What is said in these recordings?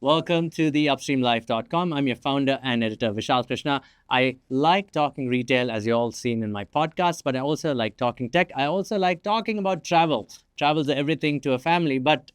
Welcome to the upstreamlife.com. I'm your founder and editor, Vishal Krishna. I like talking retail, as you all seen in my podcast, but I also like talking tech. I also like talking about travel. Travel's everything to a family, but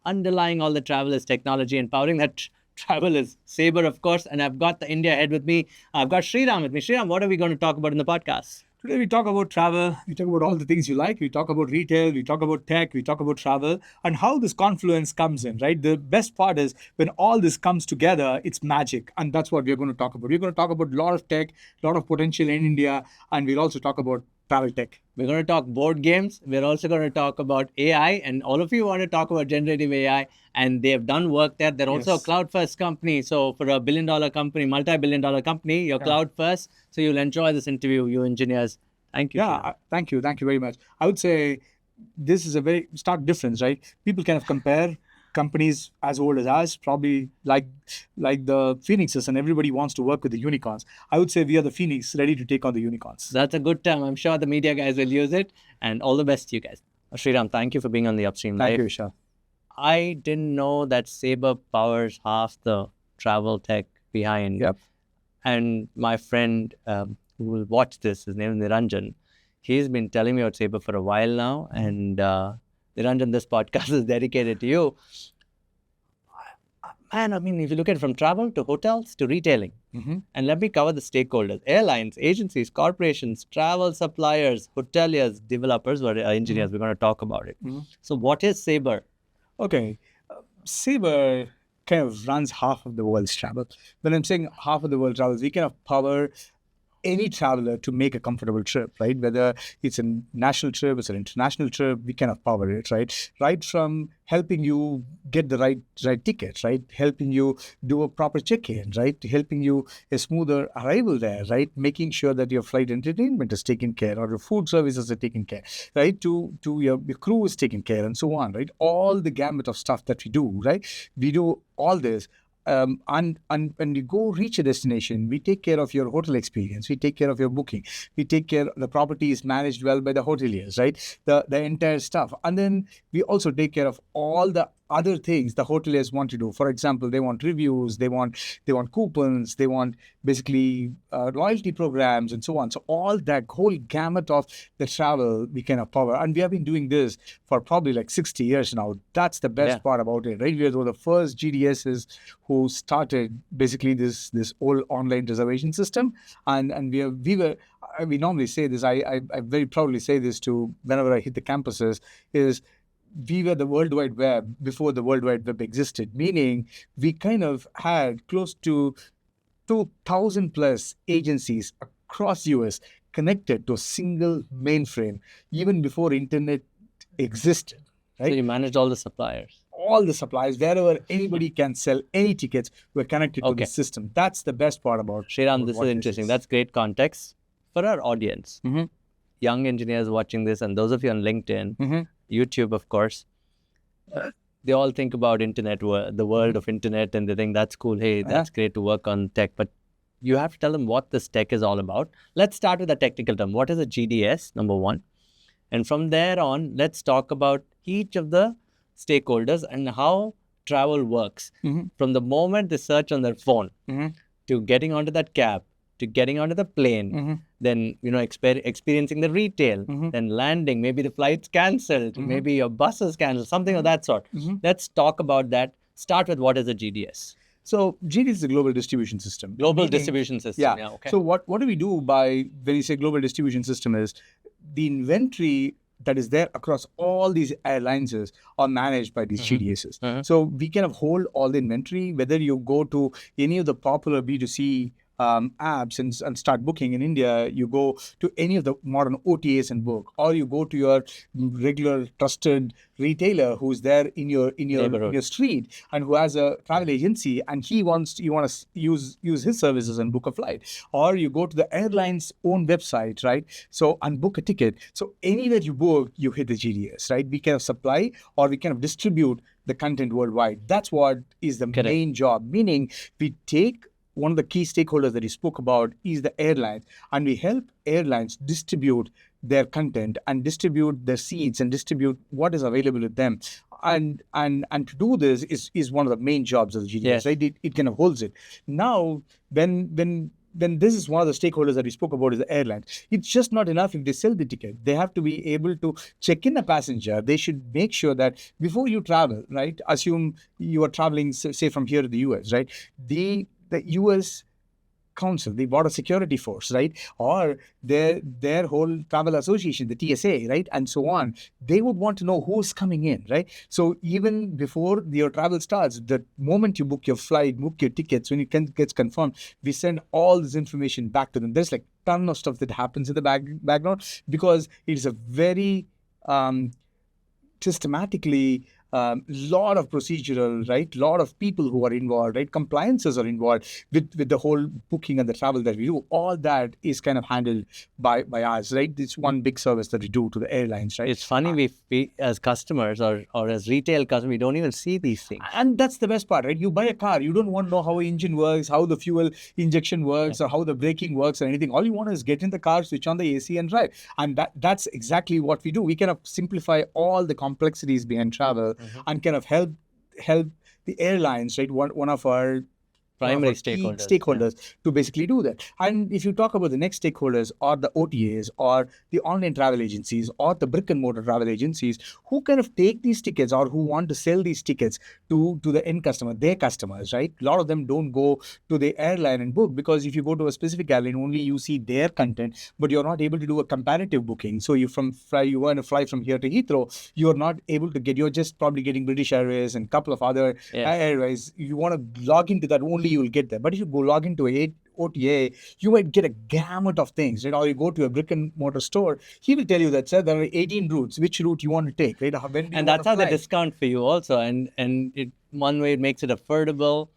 underlying all the travel is technology, and powering that travel is Sabre, of course. And I've got the India head with me. I've got Sriram with me. Sriram, what are we going to talk about in the podcast? Today we talk about travel, we talk about all the things you like, we talk about retail, we talk about tech, we talk about travel, and how this confluence comes in, right? The best part is when all this comes together, it's magic. And that's what we're going to talk about. We're going to talk about a lot of tech, a lot of potential in India, and we'll also talk about travel tech. We're going to talk board games. We're also going to talk about AI, and all of you want to talk about generative AI, and they've done work there. They're also a cloud first company. So for a billion-dollar company, multi-billion-dollar company, you're cloud first. So you'll enjoy this interview, you engineers. Thank you. Thank you. Thank you very much. I would say this is a very stark difference, right? People kind of compare companies as old as us, probably like the phoenixes, and everybody wants to work with the unicorns. I would say we are the phoenix ready to take on the unicorns. That's a good term. I'm sure the media guys will use it, and all the best to you guys. Sriram, thank you for being on the Upstream Live. Thank you, Vishal. I didn't know that Sabre powers half the travel tech behind. Yep. And my friend who will watch this, his name is Niranjan, he's been telling me about Sabre for a while now. And Niranjan, this podcast is dedicated to you. Man, I mean, if you look at it from travel to hotels to retailing, and let me cover the stakeholders: airlines, agencies, corporations, travel suppliers, hoteliers, developers, or engineers. We're going to talk about it. So what is Sabre? Okay. Sabre kind of runs half of the world's travel. When I'm saying half of the world travels, we kind of power any traveler to make a comfortable trip, right? Whether it's a national trip, it's an international trip, we kind of power it, right? Right from helping you get the right ticket, right? Helping you do a proper check-in, right? Helping you a smoother arrival there, right? Making sure that your flight entertainment is taken care, or your food services are taken care, right? To your crew is taken care, and so on, right? All the gamut of stuff that we do, right? We do all this. And when you go reach a destination, we take care of your hotel experience. We take care of your booking. We take care, the property is managed well by the hoteliers, right? The entire stuff. And then we also take care of all the other things the hoteliers want to do. For example, they want reviews, they want coupons, they want basically loyalty programs, and so on. So all that whole gamut of the travel we can power. And we have been doing this for probably like 60 years now. That's the best part about it, right? We were the first GDSs who started basically this old online reservation system. And we normally say this, I very proudly say this to whenever I hit the campuses, is we were the World Wide Web before the World Wide Web existed, meaning we kind of had close to 2,000 plus agencies across US connected to a single mainframe, even before internet existed. Right? So you managed all the suppliers. All the suppliers, wherever anybody can sell any tickets, we're connected to the system. That's the best part about Sriram, this is interesting. That's great context for our audience. Young engineers watching this, and those of you on LinkedIn, YouTube, of course, they all think about internet, the world of internet, and they think that's cool. Hey, that's great to work on tech. But you have to tell them what this tech is all about. Let's start with a technical term. What is a GDS, number one? And from there on, let's talk about each of the stakeholders and how travel works. From the moment they search on their phone to getting onto that cab, to getting onto the plane, then experiencing the retail, then landing, maybe the flight's cancelled, maybe your bus is cancelled, something of that sort. Let's talk about that. Start with what is a GDS. So GDS is a global distribution system. Distribution system. Yeah. Okay. So what do we do when you say global distribution system is the inventory that is there across all these airlines are managed by these GDSs. So we kind of hold all the inventory, whether you go to any of the popular B2C apps and start booking in India, you go to any of the modern OTAs and book, or you go to your regular trusted retailer who's there in your street and who has a travel agency and you want to use his services and book a flight, or you go to the airline's own website, right? So and book a ticket. So anywhere you book, you hit the GDS, right? We kind of supply or we kind of distribute the content worldwide. That's what is the main job, meaning we take one of the key stakeholders that he spoke about is the airlines, and we help airlines distribute their content and distribute their seats and distribute what is available with them. and to do this is one of the main jobs of the GDS, Yes. right? It kind of holds it. Now, when this is one of the stakeholders that we spoke about is the airline. It's just not enough if they sell the ticket. They have to be able to check in a passenger. They should make sure that before you travel, right? Assume you are traveling, say from here to the US, right? The US council, the border security force, right, or their whole travel association, the TSA, right, and so on, they would want to know who's coming in, right? So even before your travel starts, the moment you book your flight, book your tickets, when it gets confirmed, we send all this information back to them. There's like ton of stuff that happens in the background, because it is a very systematically lot of procedural, right? Lot of people who are involved, right? Compliances are involved with the whole booking and the travel that we do. All that is kind of handled by us, right? It's one big service that we do to the airlines, right? It's funny, we as customers or as retail customers, we don't even see these things. And that's the best part, right? You buy a car, you don't want to know how the engine works, how the fuel injection works, or how the braking works or anything. All you want is get in the car, switch on the AC and drive. And that's exactly what we do. We kind of simplify all the complexities behind travel and kind of help the airlines, right? One of our primary key stakeholders to basically do that. And if you talk about the next stakeholders, or the OTAs, or the online travel agencies, or the brick and mortar travel agencies, who kind of take these tickets or who want to sell these tickets to the end customer, their customers, right? A lot of them don't go to the airline and book, because if you go to a specific airline, only you see their content, but you're not able to do a comparative booking. So you want to fly from here to Heathrow, you're not able to get, you're just probably getting British Airways and a couple of other airways. You want to log into that, only you will get there. But if you go log into a OTA, you might get a gamut of things, right? Or you go to a brick and mortar store, he will tell you that, sir, there are 18 routes, which route you want to take, right? And that's how they discount for you also. And it one way it makes it affordable,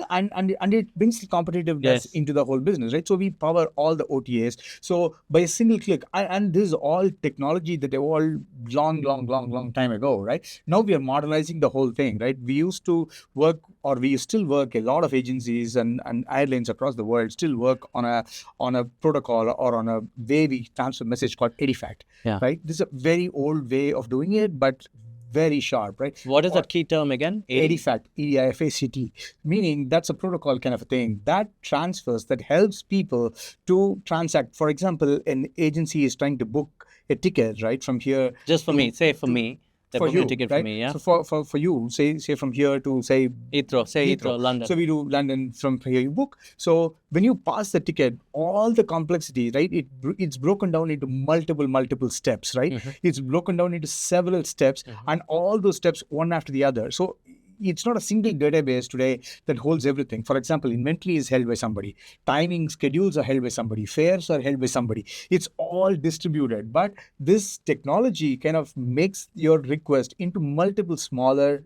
and it brings the competitiveness into the whole business, right? So we power all the OTAs. So by a single click, and this is all technology that evolved long time ago, right? Now we are modernizing the whole thing, right? We used to work, or we still work, a lot of agencies and airlines across the world still work on a protocol or on a way we transfer message called EDIFACT, right? This is a very old way of doing it, but very sharp, right? What is that key term again? EDIFACT, EDIFACT, meaning that's a protocol kind of a thing that transfers, that helps people to transact. For example, an agency is trying to book a ticket, right, from here. Just for me, say for me. For you, a ticket right? For me, yeah. So for you, say from here to say Heathrow, London. So we do London, from here you book. So when you pass the ticket, all the complexity, right? It's broken down into multiple steps, right? It's broken down into several steps, and all those steps one after the other. So it's not a single database today that holds everything. For example, inventory is held by somebody, timing schedules are held by somebody, fares are held by somebody. It's all distributed, but this technology kind of makes your request into multiple smaller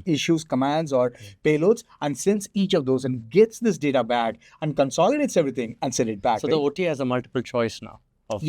issues, commands, or payloads, and sends each of those and gets this data back and consolidates everything and send it back. So the OTA has a multiple choice now of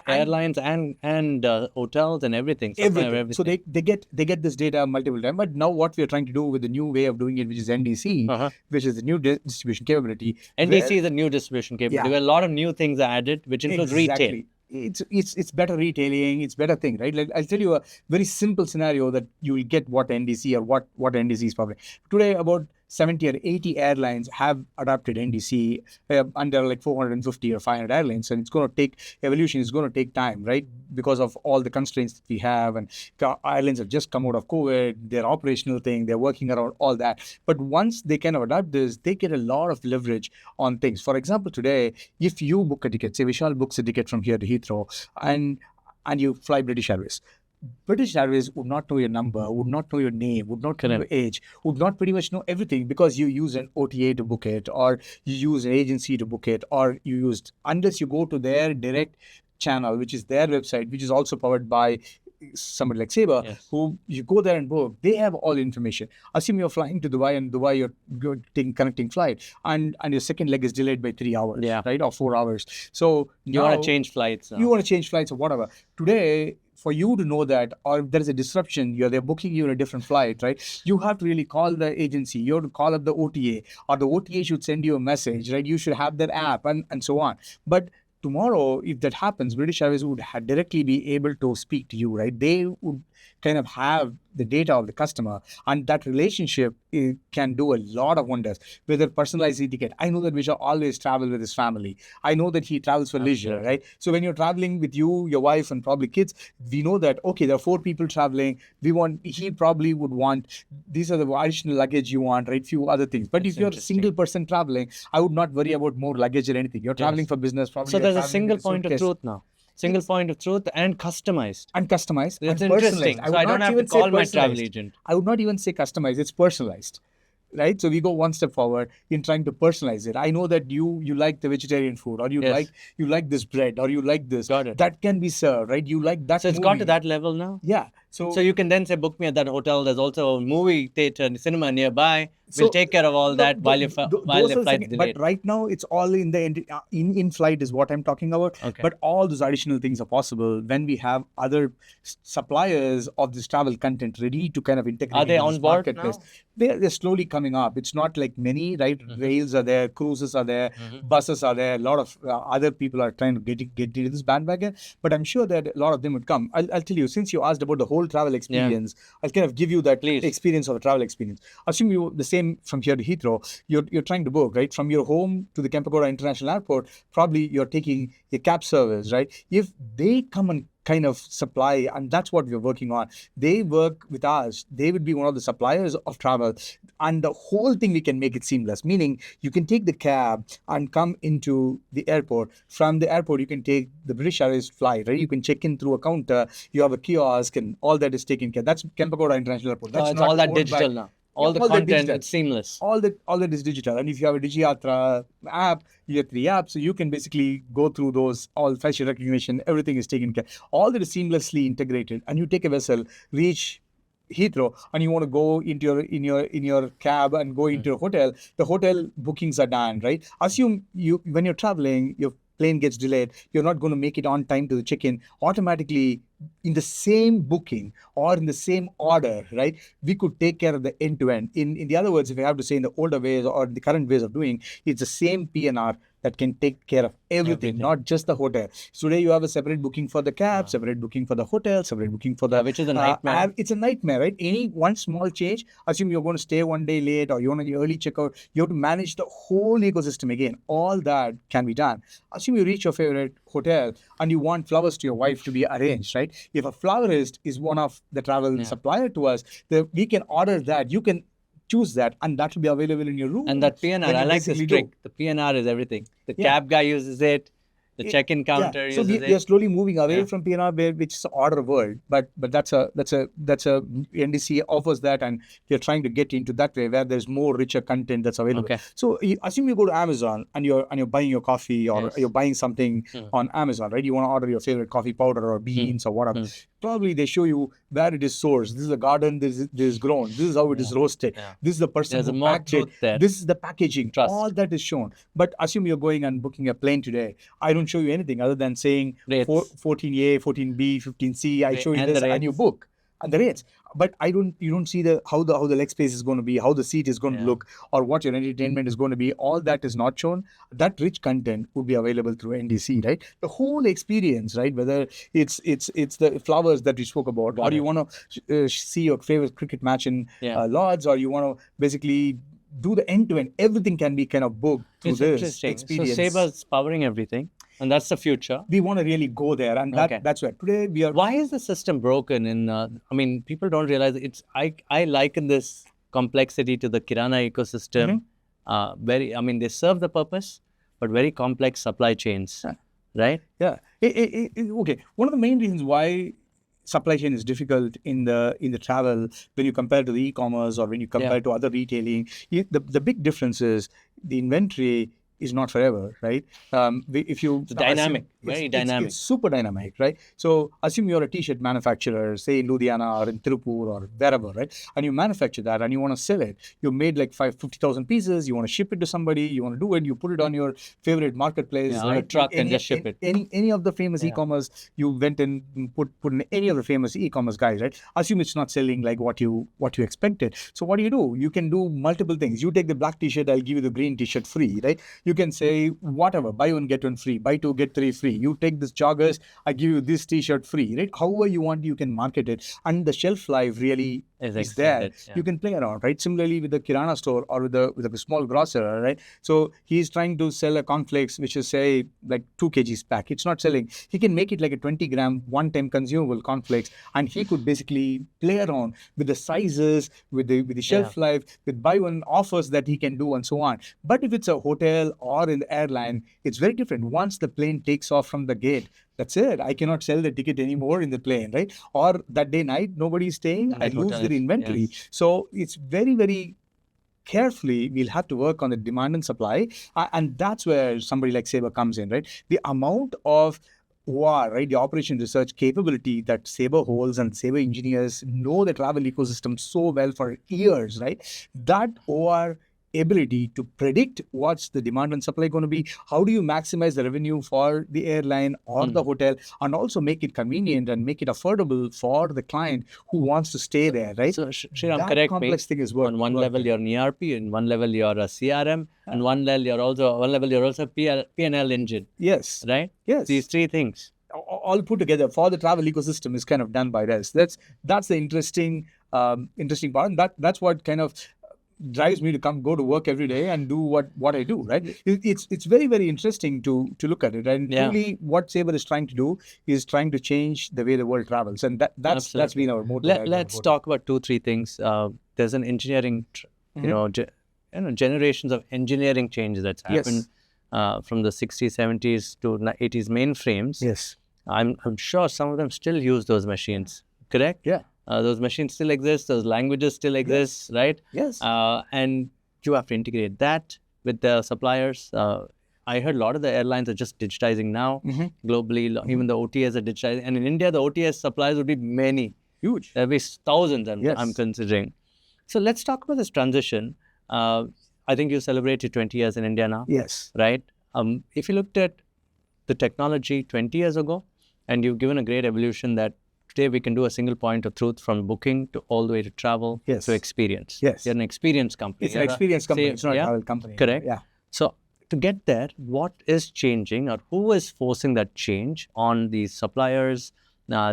airlines and hotels and everything. Everything. So they get this data multiple times. But now what we are trying to do with the new way of doing it, which is NDC, which is the new distribution capability. NDC is a new distribution capability. Where a lot of new things are added, which includes retail. It's better retailing, it's better thing, right? Like, I'll tell you a very simple scenario that you will get what NDC or what NDC is powering. Today, about 70 or 80 airlines have adopted NDC, and there are like 450 or 500 airlines, and it's going to take evolution. It's going to take time, right? Because of all the constraints that we have, and airlines have just come out of COVID, their operational thing, they're working around all that. But once they kind of adopt this, they get a lot of leverage on things. For example, today, if you book a ticket, say Vishal books a ticket from here to Heathrow, and you fly British Airways. British Airways would not know your number, would not know your name, would not know your age, would not pretty much know everything, because you use an OTA to book it, or you use an agency to book it, or unless you go to their direct channel, which is their website, which is also powered by somebody like Sabre, who you go there and book, they have all the information. Assume you're flying to Dubai, and Dubai you're taking connecting flight, and your second leg is delayed by 3 hours, right, or 4 hours. So you want to change flights. You want to change flights or whatever. Today, for you to know that, or if there is a disruption, they're booking you in a different flight, right? You have to really call the agency. You have to call up the OTA, or the OTA should send you a message, right? You should have that app, and so on. But tomorrow, if that happens, British Airways would directly be able to speak to you, right? They would kind of have the data of the customer, and that relationship can do a lot of wonders. Whether personalized ticket, I know that Vishal always travel with his family. I know that he travels for leisure, right? So when you're traveling with you, your wife, and probably kids, we know that, okay, there are 4 people traveling. He probably would want, these are the additional luggage you want, right? Few other things. But if you're a single person traveling, I would not worry about more luggage or anything. You're traveling for business. Probably so there's a single point of truth now. Single point of truth and customized. That's interesting. So I don't have to call my travel agent. I would not even say customized. It's personalized. Right, so we go one step forward in trying to personalize it. I know that you like the vegetarian food, or you like this bread, or you like this. Got it. That can be served, right? You like that. So it's got to that level now. Yeah. So you can then say, book me at that hotel. There's also a movie theater and cinema nearby. We'll take care of all that while the flight's delayed. But right now, it's all in the in flight is what I'm talking about. Okay. But all those additional things are possible when we have other suppliers of this travel content ready to kind of integrate. Are they on board now? They're slowly coming up. It's not like many, right? Mm-hmm. Rails are there, cruises are there, buses are there. A lot of other people are trying to get into this bandwagon. But I'm sure that a lot of them would come. I'll tell you, since you asked about the whole travel experience, I'll kind of give you that experience of a travel experience. Assume you the same from here to Heathrow. You're trying to book, right? From your home to the Kempegowda International Airport, probably you're taking a cab service, right? If they come and kind of supply, and that's what we're working on. They work with us. They would be one of the suppliers of travel, and the whole thing we can make it seamless. Meaning, you can take the cab and come into the airport. From the airport, you can take the British Airways flight, right? You can check in through a counter. You have a kiosk, and all that is taken care. That's Kempegowda International Airport. That's it's all that digital now. All the content, it's seamless. All that is digital. And if you have a DigiYatra app, you have 3 apps, so you can basically go through those, all facial recognition, everything is taken care. All that is seamlessly integrated. And you take a vessel, reach Heathrow, and you want to go into your cab and go into a hotel. The hotel bookings are done, right? Assume when you're traveling, your plane gets delayed, you're not going to make it on time to the check-in. Automatically, in the same booking or in the same order, right? We could take care of the end-to-end. In the other words, if I have to say in the older ways or the current ways of doing, it's the same PNR that can take care of everything, not just the hotel. So today you have a separate booking for the cab, separate booking for the hotel, separate booking for the... which is a nightmare. It's a nightmare, right? Any one small change, assume you're going to stay one day late or you want to early checkout, you have to manage the whole ecosystem again. All that can be done. Assume you reach your favorite hotel and you want flowers to your wife to be arranged, right? If a florist is one of the travel supplier to us, we can order that. You can choose that, and that will be available in your room. And that PNR, I like this trick. The PNR is everything. The cab guy uses it. The check-in counter uses it. So we are slowly moving away from PNR, which is order world. But that's a NDC offers that, and we are trying to get into that way where there's more richer content that's available. Okay. So assume you go to Amazon and you're buying your coffee or you're buying something on Amazon, right? You want to order your favorite coffee powder or beans or whatever. Probably they show you where it is sourced. This is a garden. This is grown. This is how it is roasted. This is the person who packed it. This is the packaging. Trust. All that is shown. But assume you're going and booking a plane today. I don't show you anything other than saying 14A, 14B, 15C. I show you this and you book. And the rates. But you don't see how the leg space is going to be, how the seat is going to look, or what your entertainment is going to be. All that is not shown. That rich content would be available through NDC, right? The whole experience, right? Whether it's the flowers that we spoke about, or you want to see your favorite cricket match in Lords, or you want to basically do the end-to-end. Everything can be kind of booked through this experience. So Sabre's powering everything. And that's the future. We want to really go there, and that's where today we are. Why is the system broken? People don't realize it's. I liken this complexity to the Kirana ecosystem. They serve the purpose, but very complex supply chains, right? Yeah. Okay. One of the main reasons why supply chain is difficult in the travel when you compare to the e-commerce or when you compare to other retailing, the big difference is the inventory is not forever, right? It's dynamic, very dynamic. It's super dynamic, right? So assume you're a t-shirt manufacturer, say in Ludhiana or in Tirupur or wherever, right? And you manufacture that and you want to sell it. You made like 50,000 pieces. You want to ship it to somebody. You want to do it. You put it on your favorite marketplace, on a truck and just ship it. Any of the famous e-commerce, you went and put in any of the famous e-commerce guys, right? Assume it's not selling like what you expected. So what do? You can do multiple things. You take the black t-shirt, I'll give you the green t-shirt free, right? You can say whatever, buy one get one free, buy two get three free. You take this joggers, I give you this t-shirt free, right? However you want, you can market it, and the shelf life really is there. You can play around, right? Similarly with the kirana store or with a small grocer, right? So he's trying to sell a cornflakes, which is say like 2 kgs pack. It's not selling. He can make it like a 20-gram one-time consumable cornflakes, and he could basically play around with the sizes, with the shelf life, with buy one offers that he can do, and so on. But if it's a hotel or in the airline, it's very different. Once the plane takes off from the gate, that's it. I cannot sell the ticket anymore in the plane, right? Or that day night, nobody's staying. I lose their inventory. Yes. So it's very, very carefully, we'll have to work on the demand and supply. And that's where somebody like Sabre comes in, right? The amount of OR, right, the operation research capability that Sabre holds, and Sabre engineers know the travel ecosystem so well for years, right? That OR ability to predict what's the demand and supply going to be, how do you maximize the revenue for the airline or the hotel, and also make it convenient and make it affordable for the client who wants to stay there, right? So Sriram, correct me. Thing is on one level you're an ERP, and one level you're a CRM, and one level you're also P&L engine. Yes. Right? Yes. These three things all put together for the travel ecosystem is kind of done by us. That's the interesting part, and that's what kind of drives me to go to work every day and do what I do, right? It's very, very interesting to look at it. And truly what Sabre is trying to do is trying to change the way the world travels. And that's been our motto. Let's talk about 2-3 things. There's an engineering, generations of engineering change that's happened from the 60s, 70s to 80s mainframes. Yes. I'm sure some of them still use those machines, correct? Yeah. Those machines still exist, those languages still exist, right? Yes. And you have to integrate that with the suppliers. I heard a lot of the airlines are just digitizing now globally. Even the OTAs are digitizing. And in India, the OTAs suppliers would be many. Huge. There'll be thousands, I'm considering. So let's talk about this transition. I think you celebrated 20 years in India now. Yes. Right? If you looked at the technology 20 years ago, and you've given a great evolution that today we can do a single point of truth from booking to all the way to travel to experience. Yes. You're an experience company. It's an experience company. It's not a travel company. Correct. Yeah. So to get there, what is changing, or who is forcing that change on these suppliers,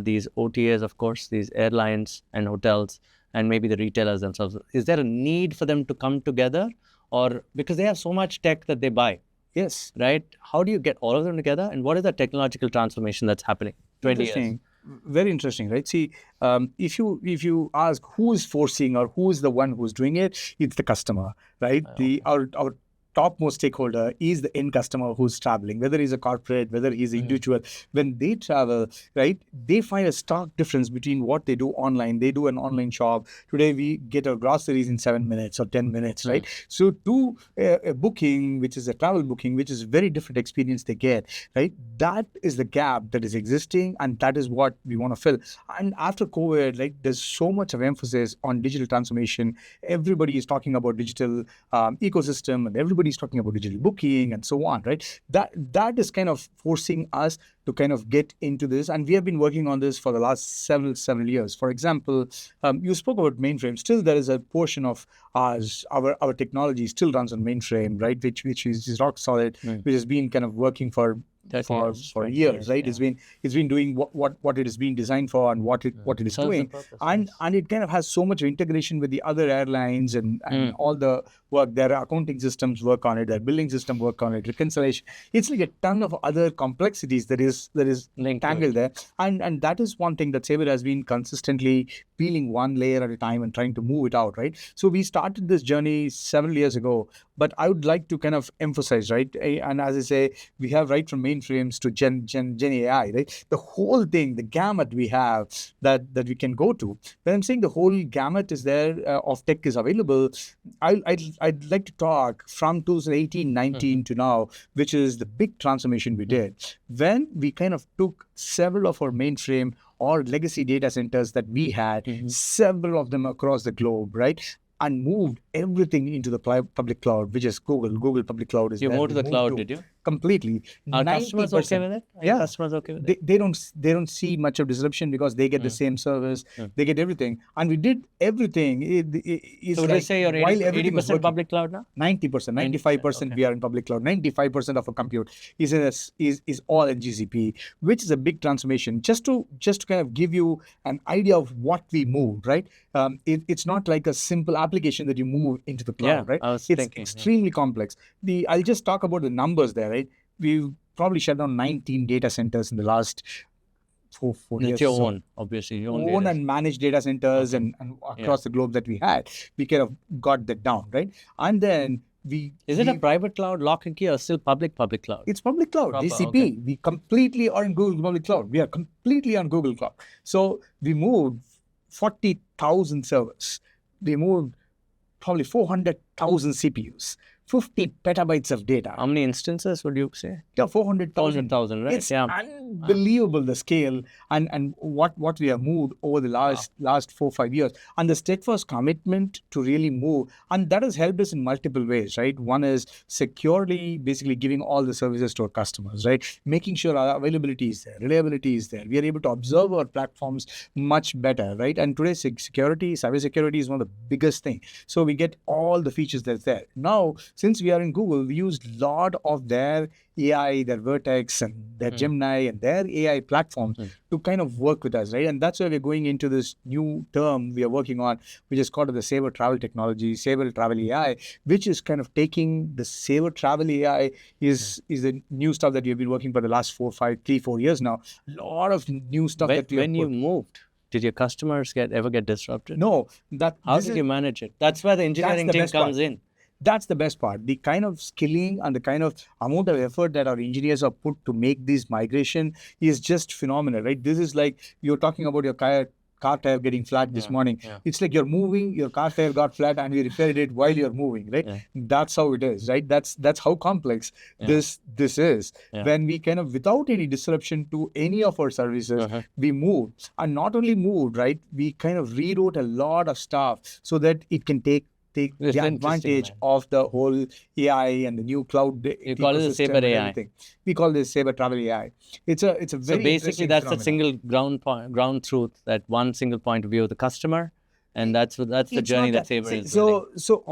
these OTAs, of course, these airlines and hotels, and maybe the retailers themselves? Is there a need for them to come together, or because they have so much tech that they buy? Yes. Right? How do you get all of them together? And what is the technological transformation that's happening? 20 years. Very interesting, right? See, if you ask who is forcing or who is the one who's doing it, it's the customer, right? Our topmost stakeholder is the end customer who's traveling, whether he's a corporate, whether he's an individual. When they travel, right, they find a stark difference between what they do online. They do an online shop. Today, we get our groceries in 7 minutes or 10 minutes, right? So to a booking, which is a travel booking, which is a very different experience they get, right? That is the gap that is existing, and that is what we want to fill. And after COVID, like, there's so much of emphasis on digital transformation. Everybody is talking about digital ecosystem, and everybody is talking about digital booking and so on, right? That is kind of forcing us to kind of get into this, and we have been working on this for the last several years. For example, you spoke about mainframe. Still, there is a portion of our technology still runs on mainframe, right? Which is rock solid, which has been kind of working for years, right? Yeah. It's been doing what it has been designed for and what it is doing, and it kind of has so much integration with the other airlines and all the work. Their accounting systems work on it, their billing system work on it, reconciliation. It's like a ton of other complexities that is tangled there, and that is one thing that Sabre has been consistently peeling one layer at a time and trying to move it out, right? So we started this journey several years ago, but I would like to kind of emphasize, right? And as I say, we have right from mainframes to Gen AI, right? The whole thing, the gamut we have that we can go to. When I'm saying the whole gamut is there of tech is available, I'd like to talk from 2018-19 to now, which is the big transformation we did. When we kind of took several of our mainframe or legacy data centers that we had, several of them across the globe, right? And moved everything into the public cloud, which is Google. Google public cloud is You moved to the cloud, did you? completely. Are customers okay with it? Are customers okay with it? They don't see much of disruption because they get the same service, they get everything, and we did everything. So would you say you're 80% public cloud now? 90%, 95% we are in public cloud. 95% of our compute is all in GCP, which is a big transformation. Just to kind of give you an idea of what we moved, right? It's not like a simple application that you move into the cloud, right? It's extremely complex. I'll just talk about the numbers there, right? We've probably shut down 19 data centers in the last 4 years. It's your own, obviously. Your own and managed data centers and across the globe that we had. We kind of got that down, right? And then Is it a private cloud, lock and key, or still public cloud? It's public cloud, GCP. We completely are in Google Public Cloud. We are completely on Google Cloud. So we moved 40,000 servers. We moved probably 400,000 CPUs. 50 petabytes of data. How many instances would you say? Yeah, 400,000. 400,000, right? It's unbelievable, the scale and what we have moved over the last 4-5 years. And the steadfast commitment to really move. And that has helped us in multiple ways, right? One is securely basically giving all the services to our customers, right? Making sure our availability is there, reliability is there. We are able to observe our platforms much better, right? And today, cybersecurity is one of the biggest things. So we get all the features that's there. Now, since we are in Google, we use a lot of their AI, their Vertex and their Gemini and their AI platforms to kind of work with us, right? And that's why we're going into this new term we are working on, which is called the Sabre Travel Technology, Sabre Travel AI, which is kind of taking the Sabre Travel AI is the new stuff that we've been working for the last 3-4 years now. A lot of new stuff that we When you moved, did your customers ever get disrupted? No. How did you manage it? That's where the engineering team comes in. That's the best part. The kind of skilling and the kind of amount of effort that our engineers have put to make this migration is just phenomenal, right? This is like you're talking about your car tire getting flat this morning. It's like you're moving, your car tire got flat and we repaired it while you're moving, right? That's how it is, right? That's how complex this is. When we kind of, without any disruption to any of our services, we moved. And not only moved, right? We kind of rewrote a lot of stuff so that it can take the advantage of the whole AI and the new cloud. You call it Sabre AI. We call this Sabre Travel AI. It's a very so basically that's the single ground truth, that one single point of view of the customer. And that's the journey that Sabre is building. So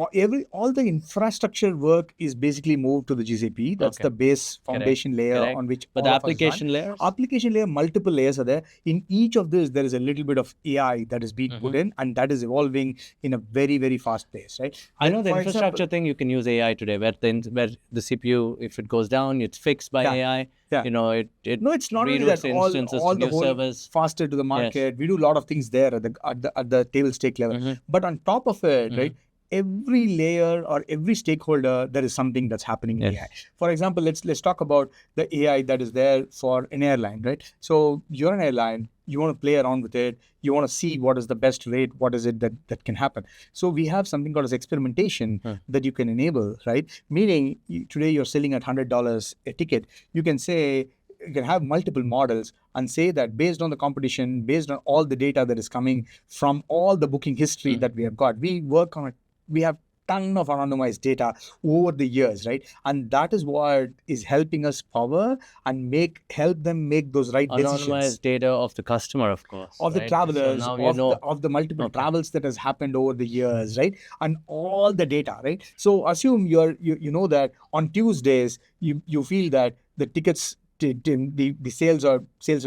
all the infrastructure work is basically moved to the GCP. That's the base foundation layer on which. But the application layers? Application layer, multiple layers are there. In each of this, there is a little bit of AI that is being put in, and that is evolving in a very, very fast pace, right? I know the infrastructure thing, you can use AI today, where the CPU, if it goes down, it's fixed by AI. You know, it's not only that all the whole servers faster to the market. We do a lot of things there at the table stake level. But on top of it, right, every layer or every stakeholder, there is something that's happening in AI. For example, let's talk about the AI that is there for an airline, right? So you're an airline, you want to play around with it, you want to see what is the best rate, what is it that can happen. So we have something called as experimentation that you can enable, right? Meaning today you're selling at $100 a ticket. You can say, you can have multiple models and say that based on the competition, based on all the data that is coming from all the booking history that we have got, we have ton of anonymized data over the years, right? And that is what is helping us power and help them make those right decisions. Anonymized data of the customer, of course. Of the travelers, so of the multiple travels that has happened over the years, right? And all the data, right? So assume you know that on Tuesdays, you feel that the tickets, the sales are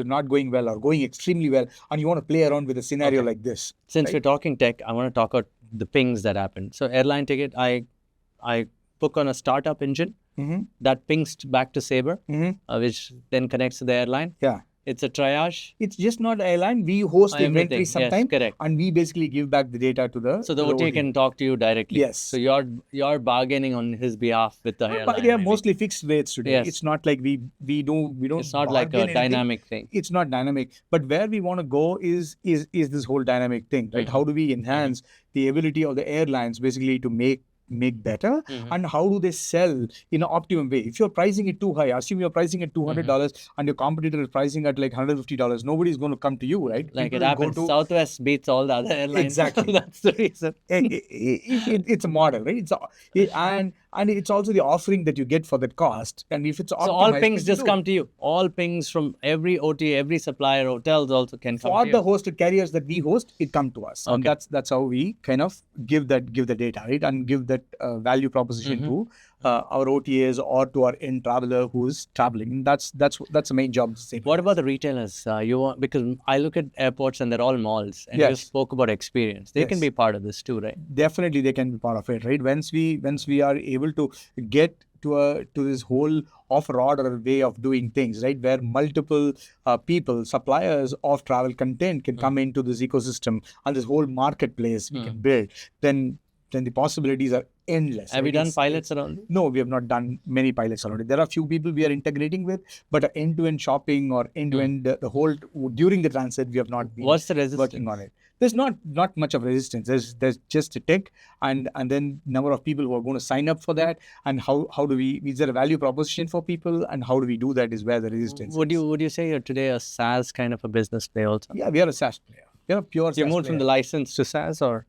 not going well or going extremely well, and you want to play around with a scenario like this. Since we're talking tech, I want to talk about the pings that happen. So airline ticket, I book on a startup engine that pings back to Sabre, which then connects to the airline. It's a triage. It's just not airline. We host the inventory sometimes, correct. And we basically give back the data to the. So the OTA can talk to you directly. Yes. So you're bargaining on his behalf with the airline. But they are mostly fixed rates today. It's not like we don't. It's not like a dynamic thing. It's not dynamic. But where we want to go is this whole dynamic thing, right? How do we enhance the ability of the airlines basically to make better, and how do they sell in an optimum way? If you're pricing it too high, assume you're pricing at $200 and your competitor is pricing at like $150, nobody's going to come to you, right? Like it happens. Southwest beats all the other airlines. Exactly. That's the reason. It's a model, right? And And it's also the offering that you get for that cost. And if it's So all optimized, pings people just do. come to you. All pings from every OTA, every supplier, hotels also can come For to the you. hosted carriers that we host, it come to us, and Okay. that's how we kind of give the data, right, and give that value proposition to our OTAs or to our end traveler who's traveling. That's the main job. What about the retailers? Because I look at airports and they're all malls, and you Yes. spoke about experience. They can Yes. be part of this too, right? Definitely they can be part of it, right? Once we are able to get to this whole offer order way of doing things, right, where multiple people, suppliers of travel content can come into this ecosystem and this whole marketplace we can build, then the possibilities are endless. Have right? you done It's- pilots around it? No, we have not done many pilots already. There are a few people we are integrating with, but end-to-end shopping or end-to-end the whole during the transit, we have not been What's the resistance? working on it. There's not much of resistance. There's just a tech, and then number of people who are going to sign up for that, and how do we, is there a value proposition for people, and how do we do that is where the resistance Would is. you say you're today a SaaS kind of a business play also? Yeah, we are a SaaS player. We are a pure You SaaS moved from player. the license to SaaS, or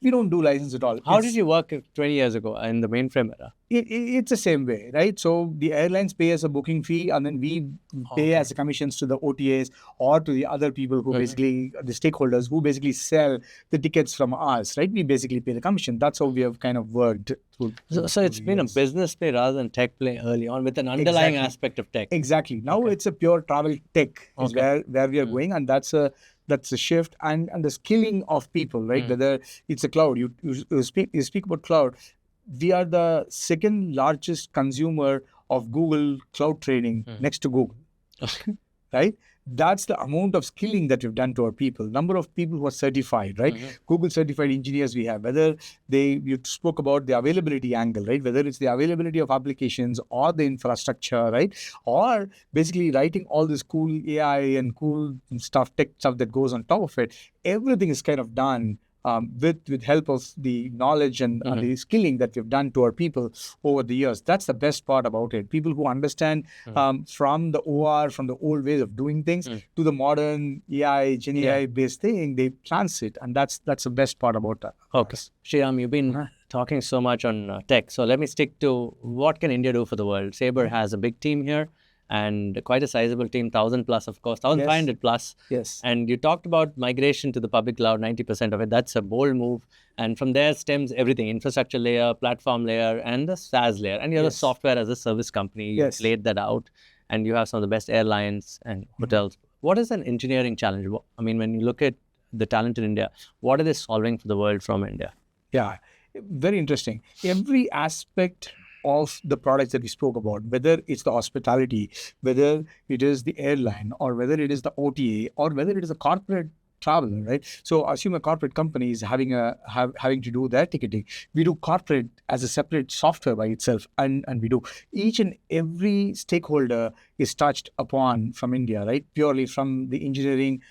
We don't do license at all. how did you work 20 years ago in the mainframe era? It's the same way, right? So the airlines pay us a booking fee, and then we pay as commissions to the OTAs or to the other people who basically, the stakeholders who basically sell the tickets from us, right? We basically pay the commission. That's how we have kind of worked through. So it's been a business play rather than tech play early on with an underlying aspect of tech. Exactly. Now it's a pure travel tech is where we are going, and that's a shift, and the skilling of people, right? Whether it's a cloud, you speak about cloud. We are the second largest consumer of Google cloud training next to Google, right? That's the amount of skilling that we've done to our people. Number of people who are certified, right? Google certified engineers we have. Whether you spoke about the availability angle, right? Whether it's the availability of applications or the infrastructure, right? Or basically writing all this cool AI and cool stuff, tech stuff that goes on top of it. Everything is kind of done with help of the knowledge and the skilling that we've done to our people over the years. That's the best part about it. People who understand from the OR, from the old ways of doing things to the modern AI, Gen AI based thing, they transit, and that's the best part about that. Okay. Sriram, you've been talking so much on tech. So let me stick to what can India do for the world. Sabre has a big team here and quite a sizable team, 1,000 plus, of course, 1,500 plus. Yes. And you talked about migration to the public cloud, 90% of it. That's a bold move. And from there stems everything, infrastructure layer, platform layer, and the SaaS layer. And you're a software as a service company. You laid that out. And you have some of the best airlines and hotels. What is an engineering challenge? I mean, when you look at the talent in India, what are they solving for the world from India? Yeah, very interesting. Every aspect of the products that we spoke about, whether it's the hospitality, whether it is the airline, or whether it is the OTA, or whether it is a corporate traveler, right? So assume a corporate company is having to do their ticketing. We do corporate as a separate software by itself, and we do each and every stakeholder is touched upon from India, right? Purely from the engineering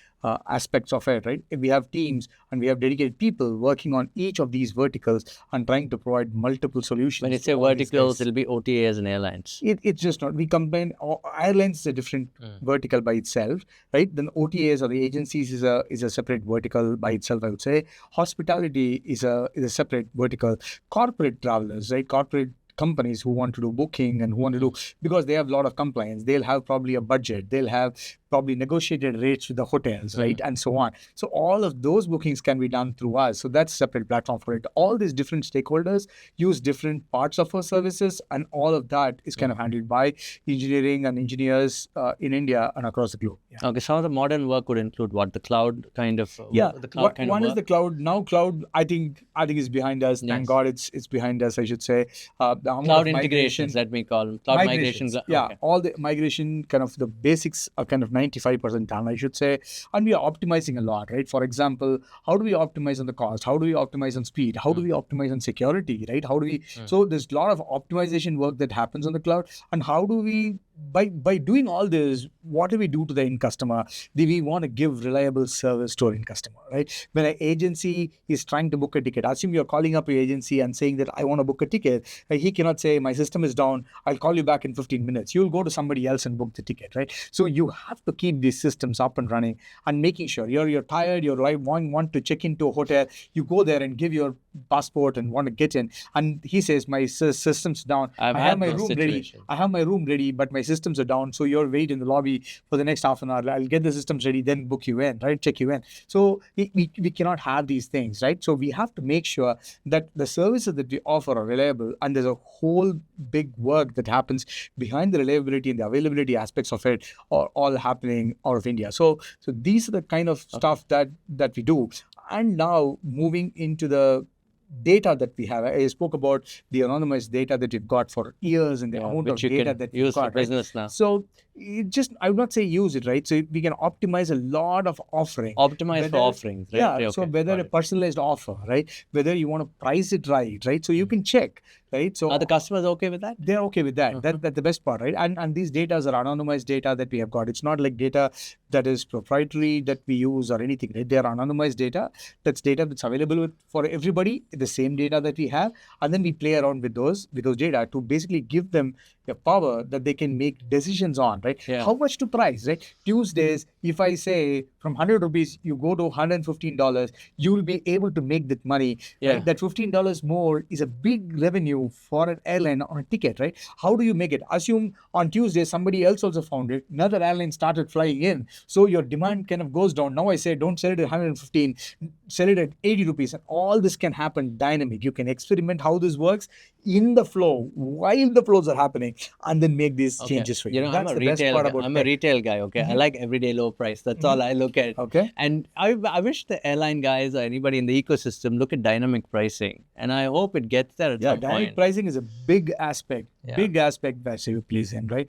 aspects of it, right? We have teams and we have dedicated people working on each of these verticals and trying to provide multiple solutions. When you say verticals, it'll be OTAs and airlines. It's just not. We combine airlines is a different vertical by itself, right? Then OTAs or the agencies is a separate vertical by itself, I would say. Hospitality is a separate vertical. Corporate travelers, right? Corporate companies who want to do booking and who want to do, because they have a lot of compliance, they'll have probably a budget, they'll have probably negotiated rates with the hotels, right? And so on. So all of those bookings can be done through us. So that's a separate platform for it. All these different stakeholders use different parts of our services, and all of that is kind of handled by engineering and engineers in India and across the globe. Okay, some of the modern work would include what? The cloud kind of the cloud one is the cloud. Now cloud, I think is behind us. Thank God it's behind us, I should say. Cloud integrations, let me call them. Cloud migrations. All the migration, kind of the basics are kind of 95% done, I should say. And we are optimizing a lot, right? For example, how do we optimize on the cost? How do we optimize on speed? How do we optimize on security, right? How do we... So there's a lot of optimization work that happens on the cloud. And how do we... By doing all this, what do we do to the end customer? Do we want to give reliable service to our end customer, right? When an agency is trying to book a ticket, assume you're calling up your agency and saying that I want to book a ticket. He cannot say, my system is down, I'll call you back in 15 minutes. You'll go to somebody else and book the ticket, right? So you have to keep these systems up and running and making sure you're tired, you're want to check into a hotel, you go there and give your passport and want to get in, and he says my system's down. I've I have had my those room ready. situations. I have my room ready, but my systems are down. So you're wait in the lobby for the next half an hour. I'll get the systems ready, then book you in, right? Check you in. So we cannot have these things, right? So we have to make sure that the services that we offer are reliable, and there's a whole big work that happens behind the reliability and the availability aspects of it are all happening out of India. So these are the kind of stuff that we do. And now moving into the data that we have. I spoke about the anonymized data that we've got for years and the amount of data that we've use got. for business now. So I would not say use it, right? So we can optimize a lot of offering. Optimize for offerings, right? Yeah. Okay, So whether a personalized offer, right? Whether you want to price it right? So you can check, right? So are the customers okay with that? They're okay with that. That's the best part, right? And these data are anonymized data that we have got. It's not like data that is proprietary that we use or anything, right? They are anonymized data. That's data that's available for everybody, the same data that we have, and then we play around with those data to basically give them the power that they can make decisions on, right? Yeah. How much to price, right? Tuesdays, if I say from 100 rupees, you go to $115, you will be able to make that money. Yeah. Right? That $15 more is a big revenue for an airline on a ticket, right? How do you make it? Assume on Tuesday, somebody else also found it. Another airline started flying in. So your demand kind of goes down. Now I say, don't sell it at 115, sell it at 80 rupees. And all this can happen dynamic. You can experiment how this works in the flow while the flows are happening, and then make these changes for you. You know, That's I'm a the best retail part guy. about I'm a retail guy, okay? I like everyday low price. That's all I look at. Okay. And I wish the airline guys or anybody in the ecosystem look at dynamic pricing. And I hope it gets there at some dynamic point. pricing is a big aspect. Big aspect that you please in, right?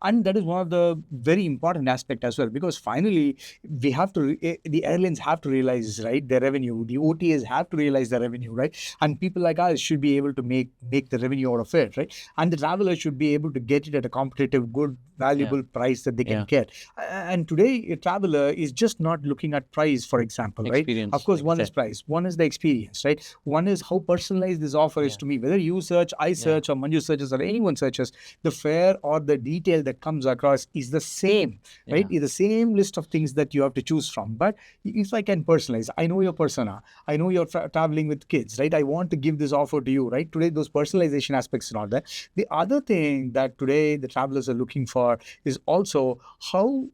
And that is one of the very important aspect as well, because finally we have to, the airlines have to realize, right, their revenue. The OTAs have to realize their revenue, right? And people like us should be able to make the revenue out of it, right? And the traveler should be able to get it at a competitive, good, valuable price that they can get. And today, a traveler is just not looking at price, for example, right? Experience, Of course, one is price, one is the experience, right? One is how personalized this offer is to me. Whether you search, I search, or Manju searches, or anyone searches, the fare or the detail that comes across is the same, right? It's the same list of things that you have to choose from. But if I can personalize, I know your persona, I know you're traveling with kids, right? I want to give this offer to you, right? Today, those personalization aspects and all that. The other thing that today the travelers are looking for is also how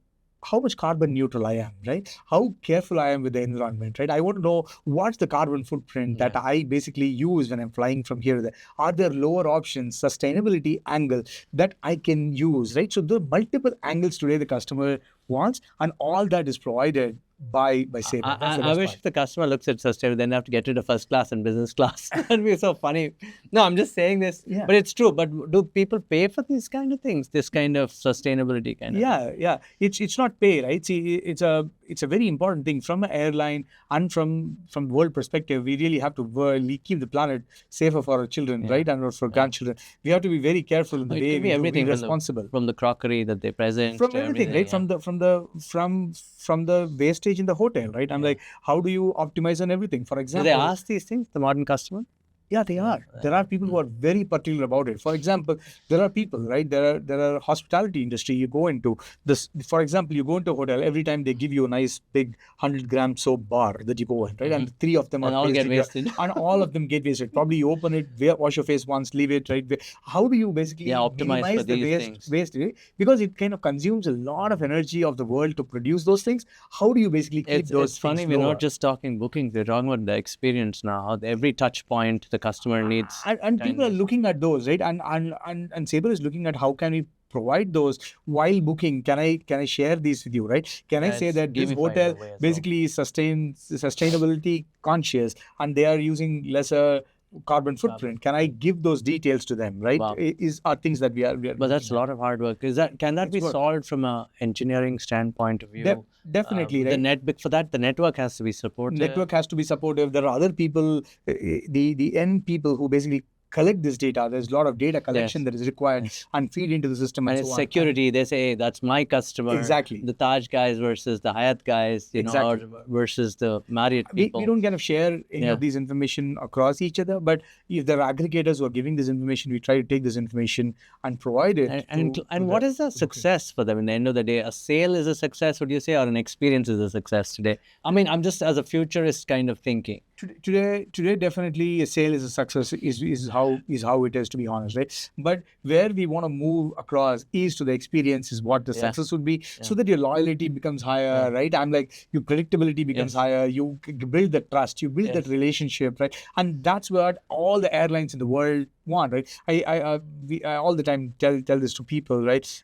much carbon neutral I am, right? How careful I am with the environment, right? I want to know what's the carbon footprint that I basically use when I'm flying from here to there. Are there lower options, sustainability angle that I can use, right? So there are multiple angles today the customer wants, and all that is provided by Sabre. I wish if the customer looks at sustainability, then they have to get rid of first class and business class. That'd be so funny. No, I'm just saying this, but it's true. But do people pay for these kind of things? This kind of sustainability kind of thing? Yeah. It's not pay, right? See, it's a very important thing from an airline and from world perspective. We really have to keep the planet safer for our children, right, and for grandchildren. We have to be very careful in the way we be responsible. From the crockery that they present, from everything, right? From the wastage in the hotel, right? I'm like, how do you optimize on everything? For example, do they ask these things, the modern customer? Yeah, they are. There are people who are very particular about it. For example, there are people, right? There are hospitality industry you go into. This, for example, you go into a hotel, every time they give you a nice big 100-gram soap bar that you go in, right? And 3 of them and are all get wasted. And all of them get wasted. Probably you open it, wash your face once, leave it, right? How do you basically optimize the waste? Because it kind of consumes a lot of energy of the world to produce those things. How do you basically keep those It's funny, we're not just talking bookings, we're talking about the experience now. Every touch point the customer needs. And people are looking at those, right? And Sabre is looking at how can we provide those while booking. Can I share these with you, right? Can I say that this hotel basically is sustainability conscious and they are using lesser carbon footprint? Can I give those details to them, right? Wow. Are things that we are but that's a lot of hard work. Can that be solved from an engineering standpoint of view? Definitely, right? For that, the network has to be supportive. Network has to be supportive. There are other people, the end people who basically collect this data. There's a lot of data collection that is required and feed into the system. And it's security. They say, hey, that's my customer. Exactly. The Taj guys versus the Hyatt guys, or versus the Marriott people. We don't kind of share any of these information across each other, but if there are aggregators who are giving this information, we try to take this information and provide it. And what is the success for them in the end of the day? A sale is a success, would you say, or an experience is a success today? I mean, I'm just as a futurist kind of thinking. Today, definitely a sale is a success. Is how it is, to be honest, right? But where we want to move across is to the experience is what the success would be, so that your loyalty becomes higher, right? I'm like your predictability becomes higher. You build the trust, you build that relationship, right? And that's what all the airlines in the world want, right? I all the time tell this to people, right?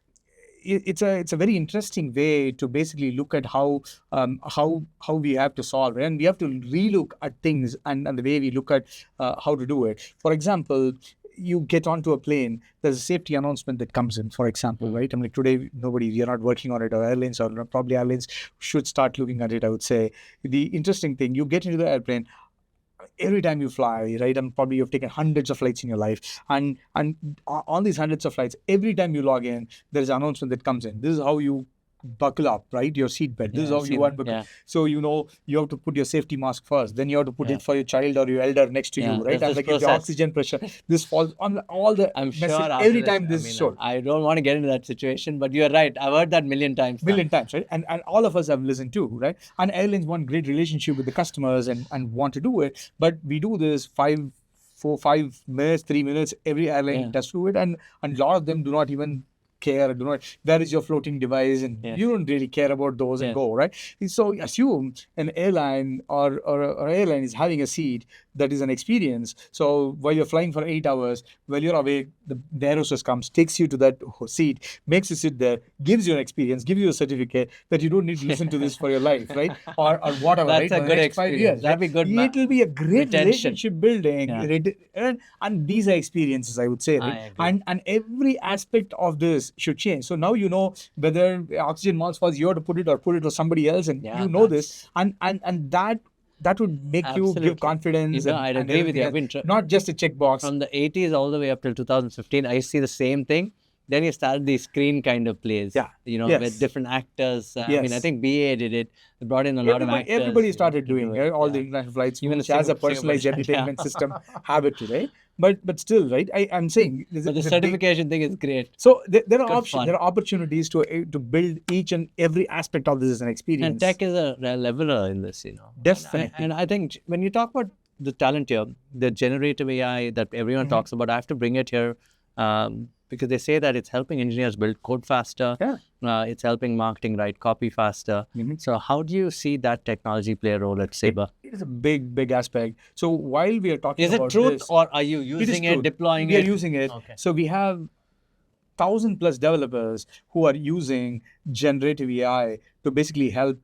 It's a very interesting way to basically look at how we have to solve it, and we have to relook at things and the way we look at how to do it. For example, you get onto a plane, there's a safety announcement that comes in, for example, right? I'm like, today, we are not working on it, or airlines, or probably airlines should start looking at it, I would say. The interesting thing, you get into the airplane, every time you fly, right, and probably you've taken hundreds of flights in your life, and on these hundreds of flights, every time you log in, there's an announcement that comes in. This is how you buckle up, right? Your seatbelt. This is how you unbuckle. So you have to put your safety mask first. Then you have to put it for your child or your elder next to you, right? And like if the oxygen pressure, this falls on all the. I'm sure every time this is shown. I don't want to get into that situation, but you're right. I've heard that million times, right? And all of us have listened to, right? And airlines want great relationship with the customers and want to do it, but we do this 5 minutes, 3 minutes. Every airline does do it, and a lot of them do not even care, where is your floating device, and you don't really care about those and go, right? So assume an airline or airline is having a seat that is an experience. So while you're flying for 8 hours, while you're away, the air hostess comes, takes you to that seat, makes you sit there, gives you an experience, gives you a certificate that you don't need to listen to this for your life, right? Or whatever. That's right? a good experience. 5 years, that'd be good. It will be a great relationship building, and these are experiences, I would say, right? And every aspect of this should change. So now you know whether oxygen mask was you have to put it for somebody else, and this, and that would make you give confidence. I'd agree with you. Not just a checkbox. From the 80s all the way up till 2015, I see the same thing. Then you started the screen kind of plays, with different actors. I mean, I think BA did it. They brought in a lot of actors. Everybody started doing it. All the international flights, even as a personalized entertainment system, have it today. But still, right? I'm saying, but the certification thing is great. So there are options. There are opportunities to build each and every aspect of this as an experience. And tech is a leveler in this, Definitely. And I think when you talk about the talent here, the generative AI that everyone talks about, I have to bring it here. Because they say that it's helping engineers build code faster. It's helping marketing write copy faster. So how do you see that technology play a role at Sabre? It is a big aspect. So while we are talking about this... Is it truth, or are you using it, deploying it? We are using it. Okay. So we have 1,000+ developers who are using generative AI to basically help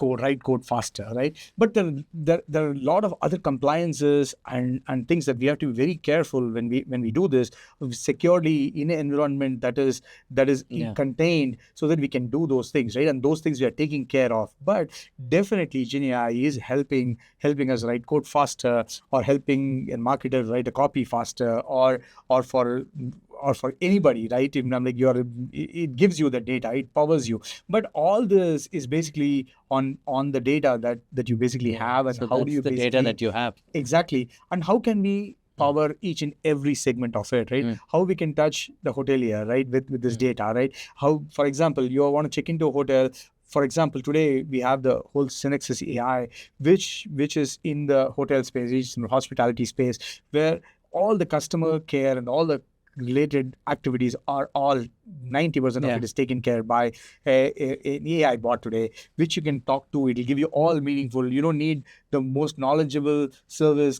write code faster, right? But there are a lot of other compliances and things that we have to be very careful when we do this securely in an environment that is contained, so that we can do those things, right? And those things we are taking care of. But definitely Gen AI is helping us write code faster, or helping a marketer write a copy faster, or for anybody, right? Even I'm like, it gives you the data, it powers you. But all this is basically on the data that you basically have, and so how do you the data that you have. Exactly. And how can we power each and every segment of it, right? How we can touch the hotelier, right, with this data, right? How, for example, you want to check into a hotel. For example, today we have the whole Synexus AI, which is in the hotel space, which is in the hospitality space, where all the customer care and all the related activities are all 90% of it is taken care by an AI bot today, which you can talk to. It will give you all meaningful. You don't need the most knowledgeable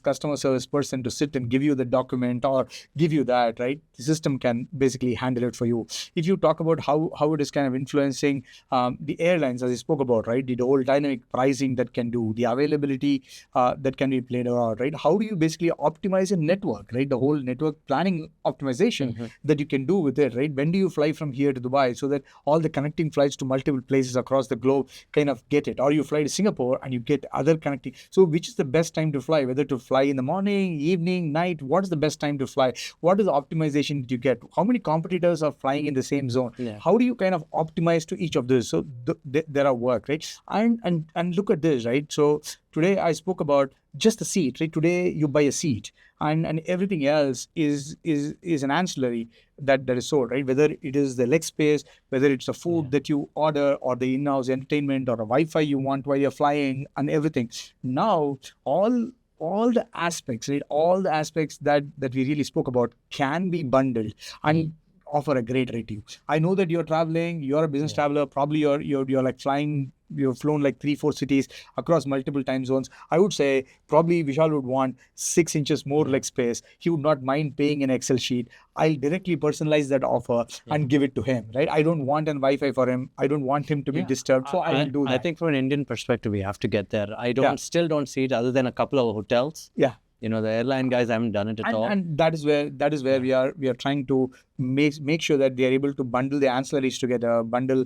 customer service person to sit and give you the document or give you that, right? The system can basically handle it for you. If you talk about how it is kind of influencing the airlines, as I spoke about, right? The whole dynamic pricing that can do, the availability that can be played around, right? How do you basically optimize a network, right? The whole network planning optimization that you can do with it, right? When do you fly from here to Dubai, so that all the connecting flights to multiple places across the globe kind of get it? Or you fly to Singapore and you get other connecting. So which is the best time to fly? Whether to fly in the morning, evening, night? What is the best time to fly? What is the optimization that you get? How many competitors are flying in the same zone? How do you kind of optimize to each of this? So there are work, right? And look at this, right? So today I spoke about just the seat, right? Today you buy a seat, and everything else is an ancillary that is sold, right? Whether it is the leg space, whether it's the food that you order, or the in-house entertainment, or a Wi-Fi you want while you're flying, and everything. Now all all the aspects, right? All the aspects that we really spoke about can be bundled and offer a great rate to you. I know that you're traveling, you're a business traveler, probably you're like flying, you've flown like 3-4 cities across multiple time zones. I would say probably Vishal would want 6 inches more leg space. He would not mind paying an Excel sheet. I'll directly personalize that offer and give it to him, right? I don't want an Wi-Fi for him. I don't want him to be disturbed. So I will do that. I think from an Indian perspective, we have to get there. I still don't see it other than a couple of hotels. Yeah. The airline guys haven't done it at all. And that is where we are trying to make sure that they are able to bundle the ancillaries together, bundle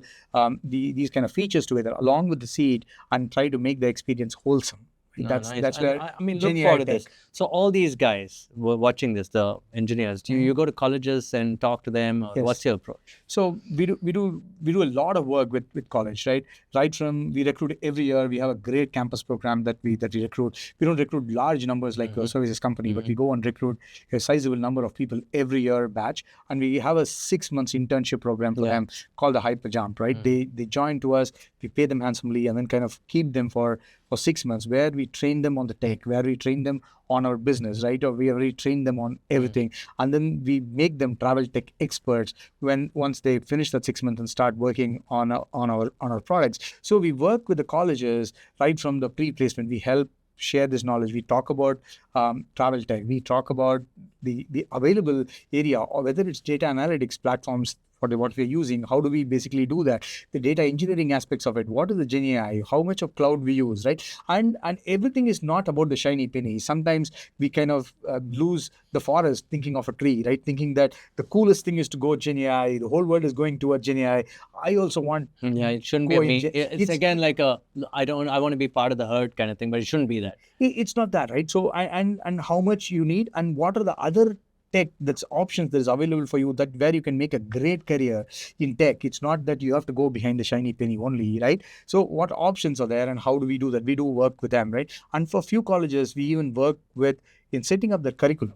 these kind of features together along with the seat, and try to make the experience wholesome. That's where I mean, look forward to this. So all these guys were watching this, the engineers. Do you go to colleges and talk to them? Or what's your approach? So we do a lot of work with college, right? Right from we recruit every year. We have a great campus program that we recruit. We don't recruit large numbers like a services company, but we go and recruit a sizable number of people every year batch, and we have a 6 months internship program for them called the Hyper Jump, right? They join to us, we pay them handsomely, and then kind of keep them for 6 months, where we train them on the tech, where we train them on our business, right? Or we already train them on everything, and then we make them travel tech experts once they finish that 6 months and start working on our products. So we work with the colleges right from the pre-placement. We help share this knowledge. We talk about travel tech. We talk about the available area, or whether it's data analytics platforms for what we're using. How do we basically do that? The data engineering aspects of it. What is the Gen AI? How much of cloud we use, right? And everything is not about the shiny penny. Sometimes we kind of lose the forest thinking of a tree, right? Thinking that the coolest thing is to go Gen AI. The whole world is going towards Gen AI. I also want. Yeah, it shouldn't be me. It's again like I want to be part of the herd kind of thing, but it shouldn't be that. It's not that, right? So and how much you need, and what are the other tech that's options that is available for you, that where you can make a great career in tech. It's not that you have to go behind the shiny penny only, right? So what options are there, and how do we do that? We do work with them, right? And for a few colleges, we even work with in setting up their curriculum.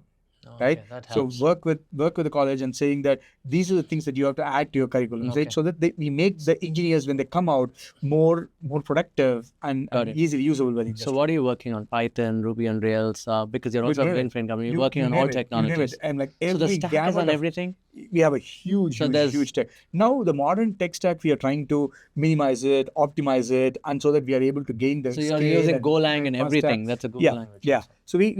Right, so work with the college and saying that these are the things that you have to add to your curriculum, right? So that we make the engineers, when they come out, more productive and easily usable with industry. So what are you working on? Python, Ruby on Rails, because you're also a mainframe company. You're working on all technologies. And like so the stack is on everything. We have a huge tech. Now the modern tech stack, we are trying to minimize it, optimize it, and so that we are able to gain the. So you're using Golang and everything. That's a good language. Yeah. So we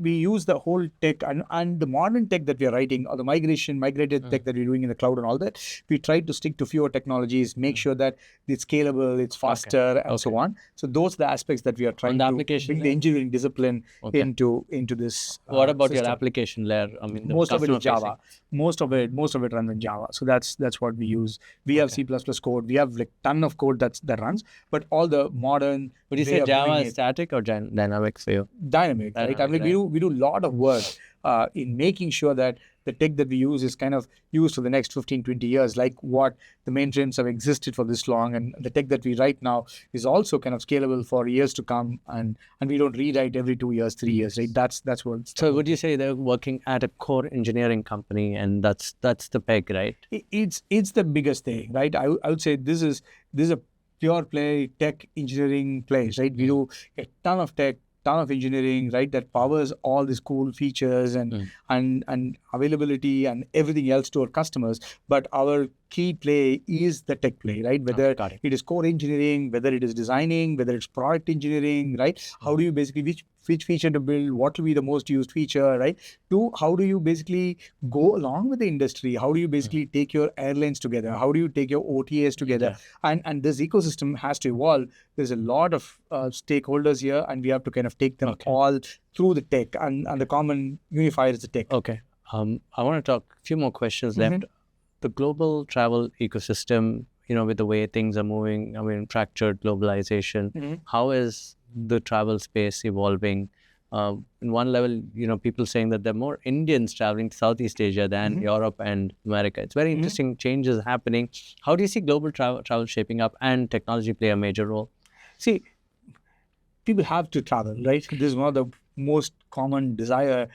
use the whole tech and the modern tech that we are writing, or the migrated tech that we're doing in the cloud and all that. We try to stick to fewer technologies, make sure that it's scalable, it's faster, and so on. So those are the aspects that we are trying to bring the engineering discipline into this. What about your application layer? I mean, most of it is Java. Most of it runs in Java. So that's what we use. We have C++ code. We have like ton of code that runs, but all the modern. Would you say Java is static or dynamic for you? Dynamic, right? I mean, we do a lot of work in making sure that the tech that we use is kind of used for the next 15, 20 years, like what the mainframes have existed for this long, and the tech that we write now is also kind of scalable for years to come, and we don't rewrite every 2 years, 3 years, right? That's what. So would you say they're working at a core engineering company, and that's the peg, right? It's the biggest thing, right? I would say this is a pure play tech engineering place, right? We do a ton of tech, ton of engineering, right, that powers all these cool features and availability and everything else to our customers. But our key play is the tech play, right? Whether it is core engineering, whether it is designing, whether it's product engineering, right? How do you basically, which feature to build, what will be the most used feature, right? To how do you basically go along with the industry? How do you basically take your airlines together? How do you take your OTAs together? And this ecosystem has to evolve. There's a lot of stakeholders here, and we have to kind of take them all through the tech, and the common unifier is the tech. Okay. I want to talk a few more questions left. The global travel ecosystem, with the way things are moving, I mean, fractured globalization, how is the travel space evolving? In one level, people saying that there are more Indians traveling to Southeast Asia than Europe and America. It's very interesting changes happening. How do you see global travel shaping up, and technology play a major role? See, people have to travel, right? This is one of the most common desire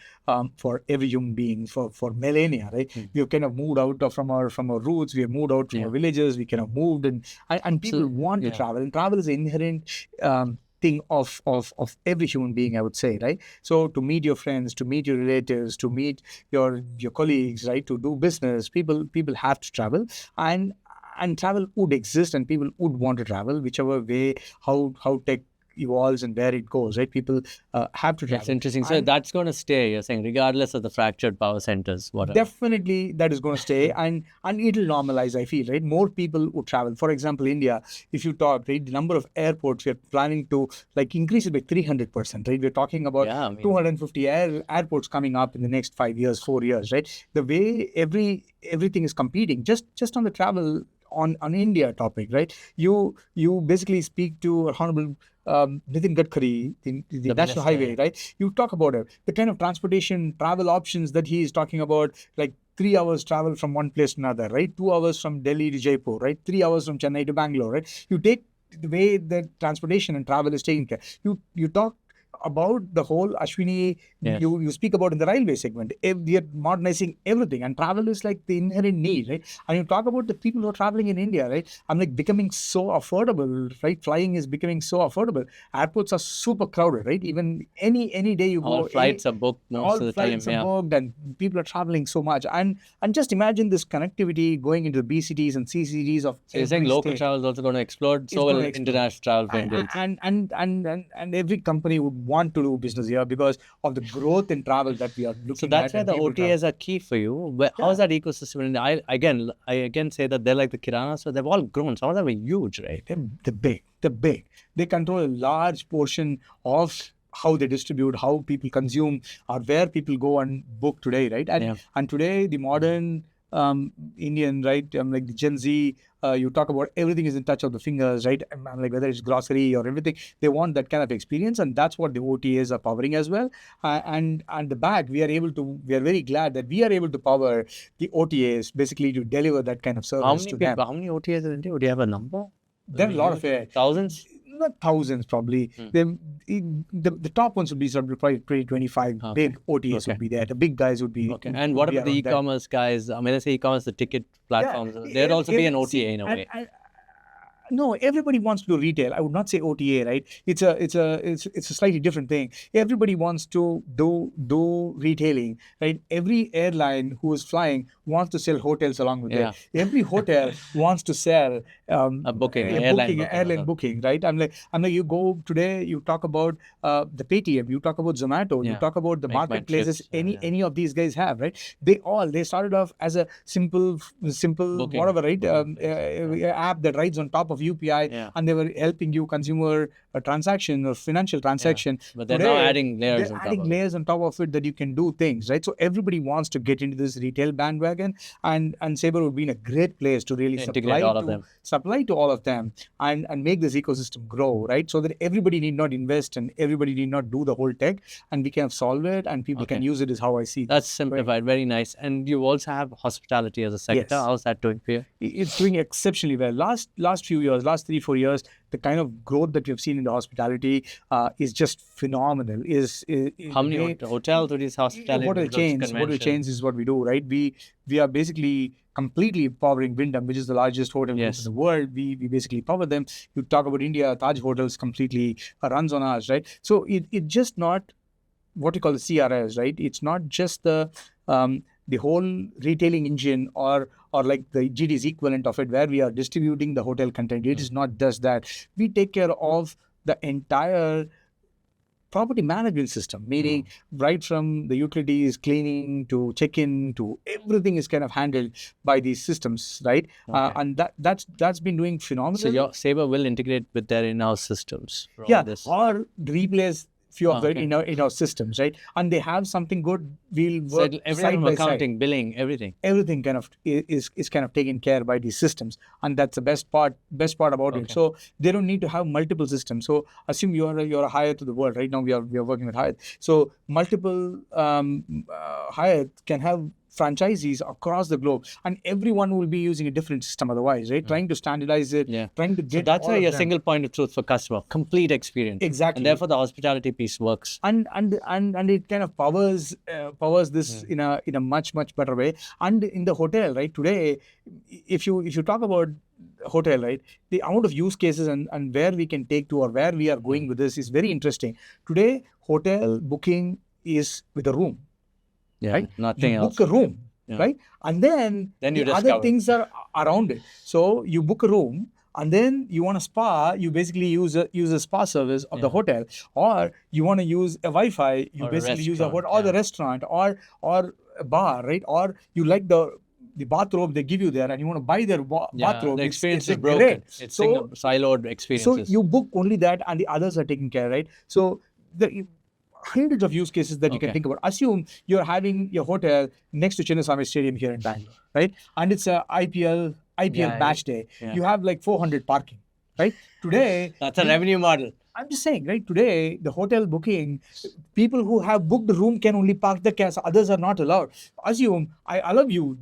for every human being for millennia, right? We have kind of moved out from our roots. We have moved out from our villages. We kind of moved, and people want to travel, and travel is an inherent thing of every human being, I would say, right? So to meet your friends, to meet your relatives, to meet your colleagues, right? To do business, people have to travel, and travel would exist, and people would want to travel, whichever way, how tech evolves and where it goes, right? People have to travel. That's interesting. So that's going to stay, you're saying, regardless of the fractured power centers, whatever. Definitely, that is going to stay, and it'll normalize, I feel, right? More people would travel. For example, India, if you talk, right, the number of airports, we're planning to increase it by 300%, right? We're talking about 250 airports coming up in the next 5 years, 4 years, right? The way everything is competing, just on the travel, on India topic, right? You basically speak to Honorable Nitin Gadkari, the National Highway, right? You talk about it, the kind of transportation, travel options that he is talking about, like 3 hours travel from one place to another, right? 2 hours from Delhi to Jaipur, right? 3 hours from Chennai to Bangalore, right? You take the way that transportation and travel is taken care. You talk about the whole Ashwini, you speak about in the railway segment. We are modernizing everything, and travel is like the inherent need, right? And you talk about the people who are traveling in India, right? I'm like becoming so affordable, right? Flying is becoming so affordable. Airports are super crowded, right? Even any day you go, all flights are booked most of the time. All flights are booked, and people are traveling so much. And just imagine this connectivity going into the B cities and C cities of. So you're saying local travel is also going to explode, so will international travel for Indians. And every company would want to do business here because of the growth in travel that we are looking at. So that's why the OTAs are key for you. How is that ecosystem? And I again say that they're like the Kirana, so they've all grown. Some of them are huge, right? They're big. They control a large portion of how they distribute, how people consume, or where people go and book today, right? And today, the modern Indian, right? Like the Gen Z, you talk about everything is in touch of the fingers, right? Like whether it's grocery or everything, they want that kind of experience, and that's what the OTAs are powering as well. And the back, we are very glad that we are able to power the OTAs basically to deliver that kind of service to them. How many OTAs in India? Do you have a number? There are a lot of thousands. Not thousands, probably. The top ones would be sort of probably 25 big OTAs would be there. The big guys would be. Okay. And what about the e-commerce guys? I mean, let's say e-commerce, the ticket platforms. There'd also be an OTA in a way. No, everybody wants to do retail. I would not say OTA, right? It's a slightly different thing. Everybody wants to do retailing, right? Every airline who is flying wants to sell hotels along with it. Every hotel wants to sell a booking, airline booking, right? I'm like, you go today, you talk about the Paytm, you talk about Zomato, you talk about the marketplaces any of these guys have, right? They started off as a simple booking, whatever, right? App that rides on top of UPI, and they were helping you consumer a transaction or financial transaction. But they're now adding layers on top of it that you can do things, right? So everybody wants to get into this retail bandwagon, and Sabre would be in a great place to really supply to all of them and make this ecosystem grow, right? So that everybody need not invest and everybody need not do the whole tech, and we can solve it and people can use it, is how I see it. That's simplified, very nice. And you also have hospitality as a sector. Yes. How's that doing for you? It's doing exceptionally well. Last few years, last 3-4 years, the kind of growth that we've seen in the hospitality is just phenomenal. How many hotels do these hospitality? Hotel chains is what we do, right? We are basically completely powering Wyndham, which is the largest hotel group in the world. We basically power them. You talk about India, Taj Hotels completely runs on us, right? So it's just not what you call the CRS, right? It's not just the whole retailing engine or like the GD's equivalent of it, where we are distributing the hotel content. It is not just that. We take care of the entire property management system, meaning right from the utilities, cleaning to check-in to everything is kind of handled by these systems, right? And that's been doing phenomenal. So your Sabre will integrate with their in-house systems. Or replace few of them in our systems, right? And they have something good. We'll work everything from accounting, billing, everything kind of is kind of taken care by these systems, and that's the best part about it. So they don't need to have multiple systems. So assume you're a Hyatt to the world. Right now we are working with Hyatt. So multiple Hyatt can have franchisees across the globe, and everyone will be using a different system otherwise, right? Trying to standardize it, trying to get. So that's why your single point of truth for customer, complete experience. Exactly. And therefore the hospitality piece works. And it kind of powers this in a much better way. And in the hotel, right, today, if you talk about hotel, right? The amount of use cases and where we can take to or where we are going with this is very interesting. Today, hotel booking is with a room, right? Nothing you else. book a room, right? And then you the other discover. things are around it. So you book a room, and then you want a spa, you basically use a spa service of the hotel, or you want to use a Wi-Fi, you Or a basically use a restaurant, hotel or the restaurant or a bar, right? Or you like the bathrobe they give you there, and you want to buy their bathrobe. The experience is great. broken. It's siloed experiences. So you book only that, and the others are taken care, right? So the hundreds of use cases that you can think about. Assume you're having your hotel next to Chinnaswamy Stadium here in Bangalore, right? And it's a IPL match day. You have like 400 parking, right? Today, that's a revenue model. I'm just saying, right? Today, the hotel booking, people who have booked the room can only park the cars. Others are not allowed. Assume I allow you.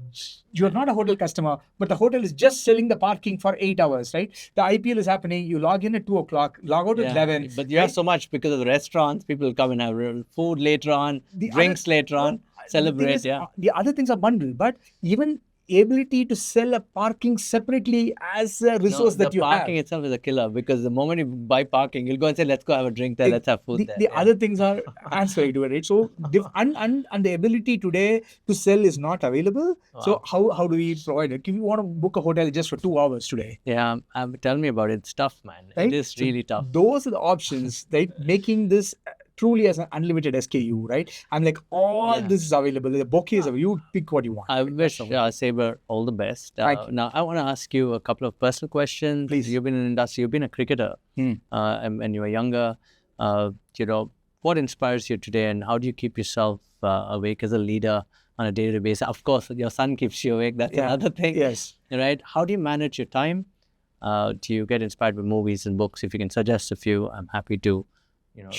You're not a hotel customer, but the hotel is just selling the parking for 8 hours, right? The IPL is happening. You log in at 2 o'clock, log out at 11. But you have so much because of the restaurants. People come and have real food later on, drinks later on, celebrate. The other things are bundled, but even ability to sell a parking separately as a resource that you have. The parking itself is a killer, because the moment you buy parking, you'll go and say, let's go have a drink there, let's have food there. The other things are ancillary to it, right? So, and the ability today to sell is not available. Wow. So how do we provide it? If you want to book a hotel just for 2 hours today. Yeah, tell me about it. It's tough, man. Right? It is really tough. Those are the options, right? Making this truly as an unlimited SKU, right? I'm like, this is available. The bouquet is available. You pick what you want. I wish Sabre all the best. Now, I want to ask you a couple of personal questions. Please. You've been in the industry. You've been a cricketer and you were younger. What inspires you today, and how do you keep yourself awake as a leader on a day-to-day basis? Of course, your son keeps you awake. That's another thing. Yes. Right? How do you manage your time? Do you get inspired by movies and books? If you can suggest a few, I'm happy to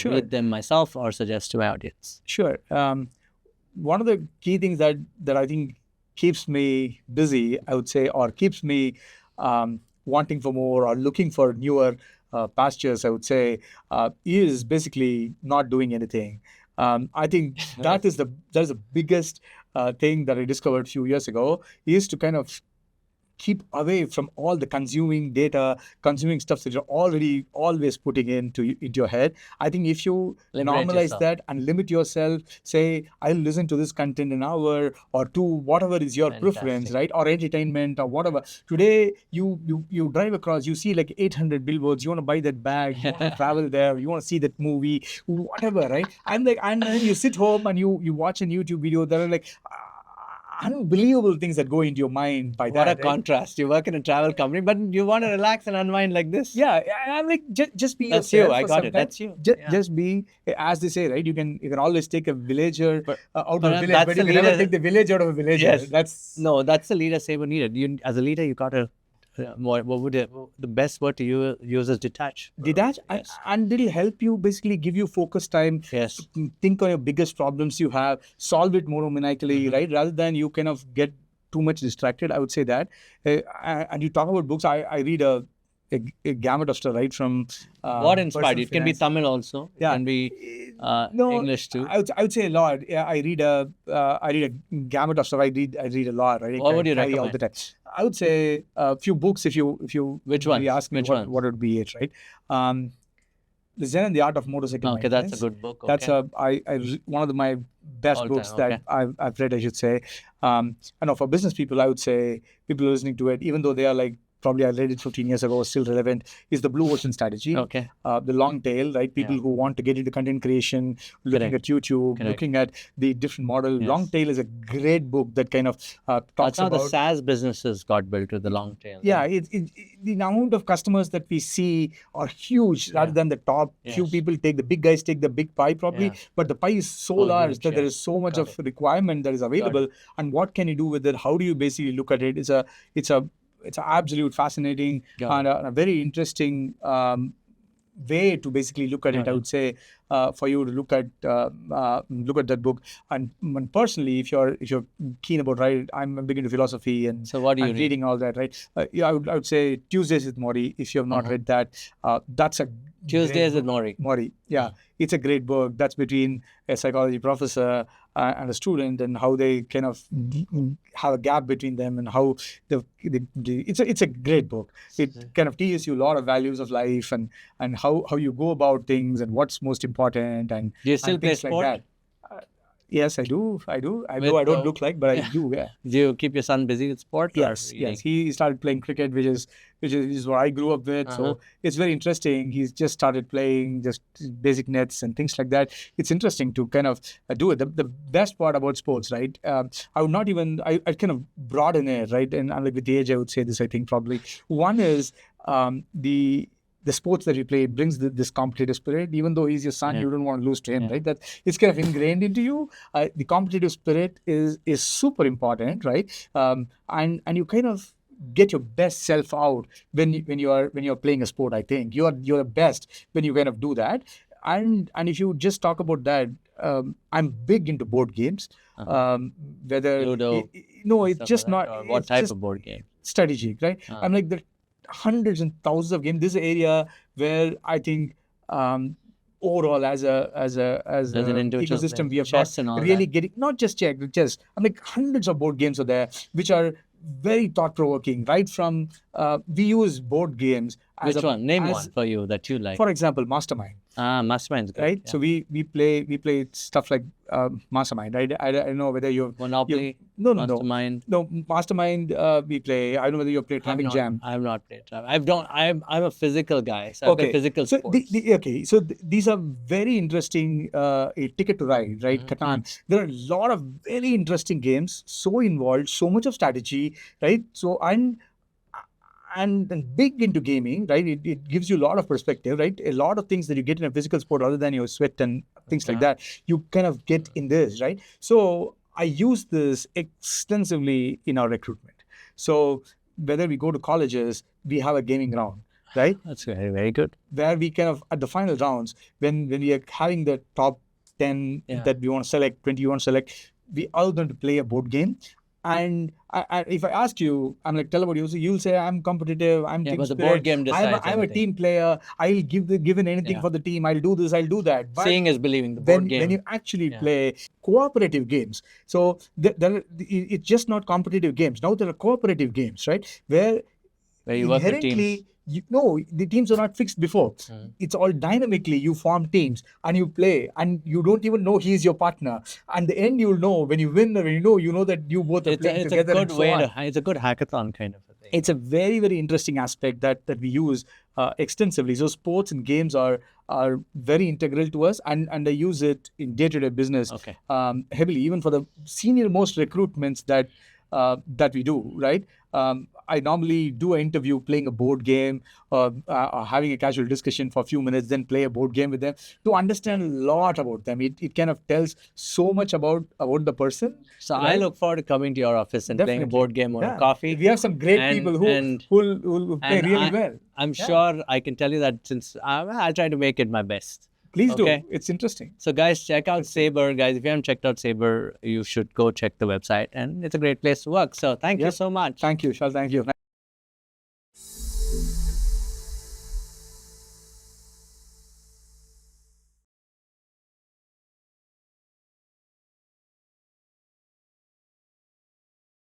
read them myself or suggest to my audience. Sure. One of the key things that I think keeps me busy, I would say, or keeps me wanting for more or looking for newer pastures, I would say, is basically not doing anything. I think that is the biggest thing that I discovered a few years ago, is to kind of keep away from all the consuming data, consuming stuff that you're already always putting into your head. I think if you normalize that and limit yourself, say, I'll listen to this content an hour or two, whatever is your preference, right? Or entertainment or whatever. Today, you drive across, you see like 800 billboards, you want to buy that bag, you want to travel there, you want to see that movie, whatever, right? And then you sit home and you watch a YouTube video that are like, unbelievable things that go into your mind by that. What a contrast. You work in a travel company, but you want to relax and unwind like this. Yeah, I'm like, just be That's yourself. You. I got it. That's you. Just be, as they say, right? You can always take a villager out of a village, but you can never take the village out of a villager. Yes. That's the leader Sabre needed. As a leader, you got to. What would the best word to use is detach? Detach, and it'll help you, basically give you focus time. Yes. Think on your biggest problems you have, solve it more maniacally, right? Rather than you kind of get too much distracted. I would say that. And you talk about books. I read a gamut of stuff, right? From what inspired you? It can be Tamil also. Yeah. It can be English too. I would say a lot. Yeah, I read a gamut of stuff. I read a lot. Right? What would you recommend? All the time. I would say a few books. If you which one? Ask me what would be it, right? The Zen and the Art of Motorcycle. Okay, that's a good book. Okay. That's one of my best books that I've read, I should say. And for business people, I would say people listening to it, even though they are like, probably I read it 15 years ago, still relevant, is the blue ocean strategy. Okay. The long tail, right? People who want to get into content creation, looking at YouTube, looking at the different model. Yes. Long tail is a great book that kind of talks That's how about the Saas businesses got built with the long tail. Yeah, right? The amount of customers that we see are huge rather than the top few people take. The big guys take the big pie probably, but the pie is so large that there is so much of requirement that is available. And what can you do with it? How do you basically look at it? It's an absolute fascinating and a very interesting way to basically look at it. I would say for you to look at that book. And personally, if you're keen about I'm big into philosophy, and so what do you reading all that, right? I would say Tuesdays with Maury. If you have not read that, that's a Tuesdays with Maury. Yeah, it's a great book. That's between a psychology professor and a student, and how they kind of have a gap between them, and how it's a great book. It kind of teaches you a lot of values of life, and how you go about things, and what's most important, and Do you still play things like sport? that. Yes, I do. I do. I With know I don't the- look like, but I do. Yeah. Do you keep your son busy with sport? or Yes. reading? Yes. He started playing cricket, which is what I grew up with. So it's very interesting. He's just started playing just basic nets and things like that. It's interesting to kind of do it. The best part about sports, right? I would not even. I kind of broaden it, right? And like with the age, I would say this. I think probably one is the sports that you play brings this competitive spirit. Even though he's your son, you don't want to lose to him, right? That it's kind of ingrained into you. The competitive spirit is super important, right? And you kind of get your best self out when you're playing a sport. I think you're the best when you kind of do that. And if you just talk about that, I'm big into board games. Whether Ludo, no, it's stuff just like that? not. Or what it's type just of board game? strategic, right? I'm like the hundreds and thousands of games. This is an area where I think overall as an individual ecosystem player, we have chess not and all really that. getting, not just chess. I'm like hundreds of board games are there which are very thought provoking. Right from we use board games as Which one? Name as, one for you that you like. for example, Mastermind. Mastermind's good. Right, yeah. so we play stuff like Mastermind. I don't know whether you've Monopoly, no Mastermind. Mastermind. We play. I don't know whether you play Traffic Jam. I have not played. I'm a physical guy, so I play physical so sports. so these are very interesting. A Ticket to Ride, right? Catan. There are a lot of very interesting games, so involved, so much of strategy, right? So and big into gaming, right? It gives you a lot of perspective, right? A lot of things that you get in a physical sport, other than your sweat and things like that, you kind of get in this, right? So I use this extensively in our recruitment. So whether we go to colleges, we have a gaming round, right? That's very, very good. Where we kind of, at the final rounds, when we are having the top 10 that we want to select, 20 you want to select, we all going to play a board game. And if I ask you, I'm like, tell about you. So you'll say, I'm competitive. I'm team but the spirit. board game decides I'm a team player. I'll given anything for the team. I'll do this. I'll do that. But seeing is believing. The board game. When you actually play cooperative games, so it's just not competitive games. Now there are cooperative games, right? Where you work with teams. The teams are not fixed before. It's all dynamically. You form teams and you play, and you don't even know he's your partner. And the end, you'll know when you win or when you know that you both are playing together. It's a good hackathon kind of a thing. It's a very, very interesting aspect that we use extensively. So sports and games are very integral to us, and I use it in day-to-day business heavily, even for the senior most recruitments that we do, right? I normally do an interview playing a board game, or having a casual discussion for a few minutes, then play a board game with them to understand a lot about them. It kind of tells so much about the person. So I look forward to coming to your office and playing a board game or a coffee. We have some great people who play really well. I'm sure I can tell you that since I try to make it my best. Please do. It's interesting. So guys, check out Sabre. Guys, if you haven't checked out Sabre, you should go check the website. And it's a great place to work. So thank you so much. Thank you, Shal. Thank you.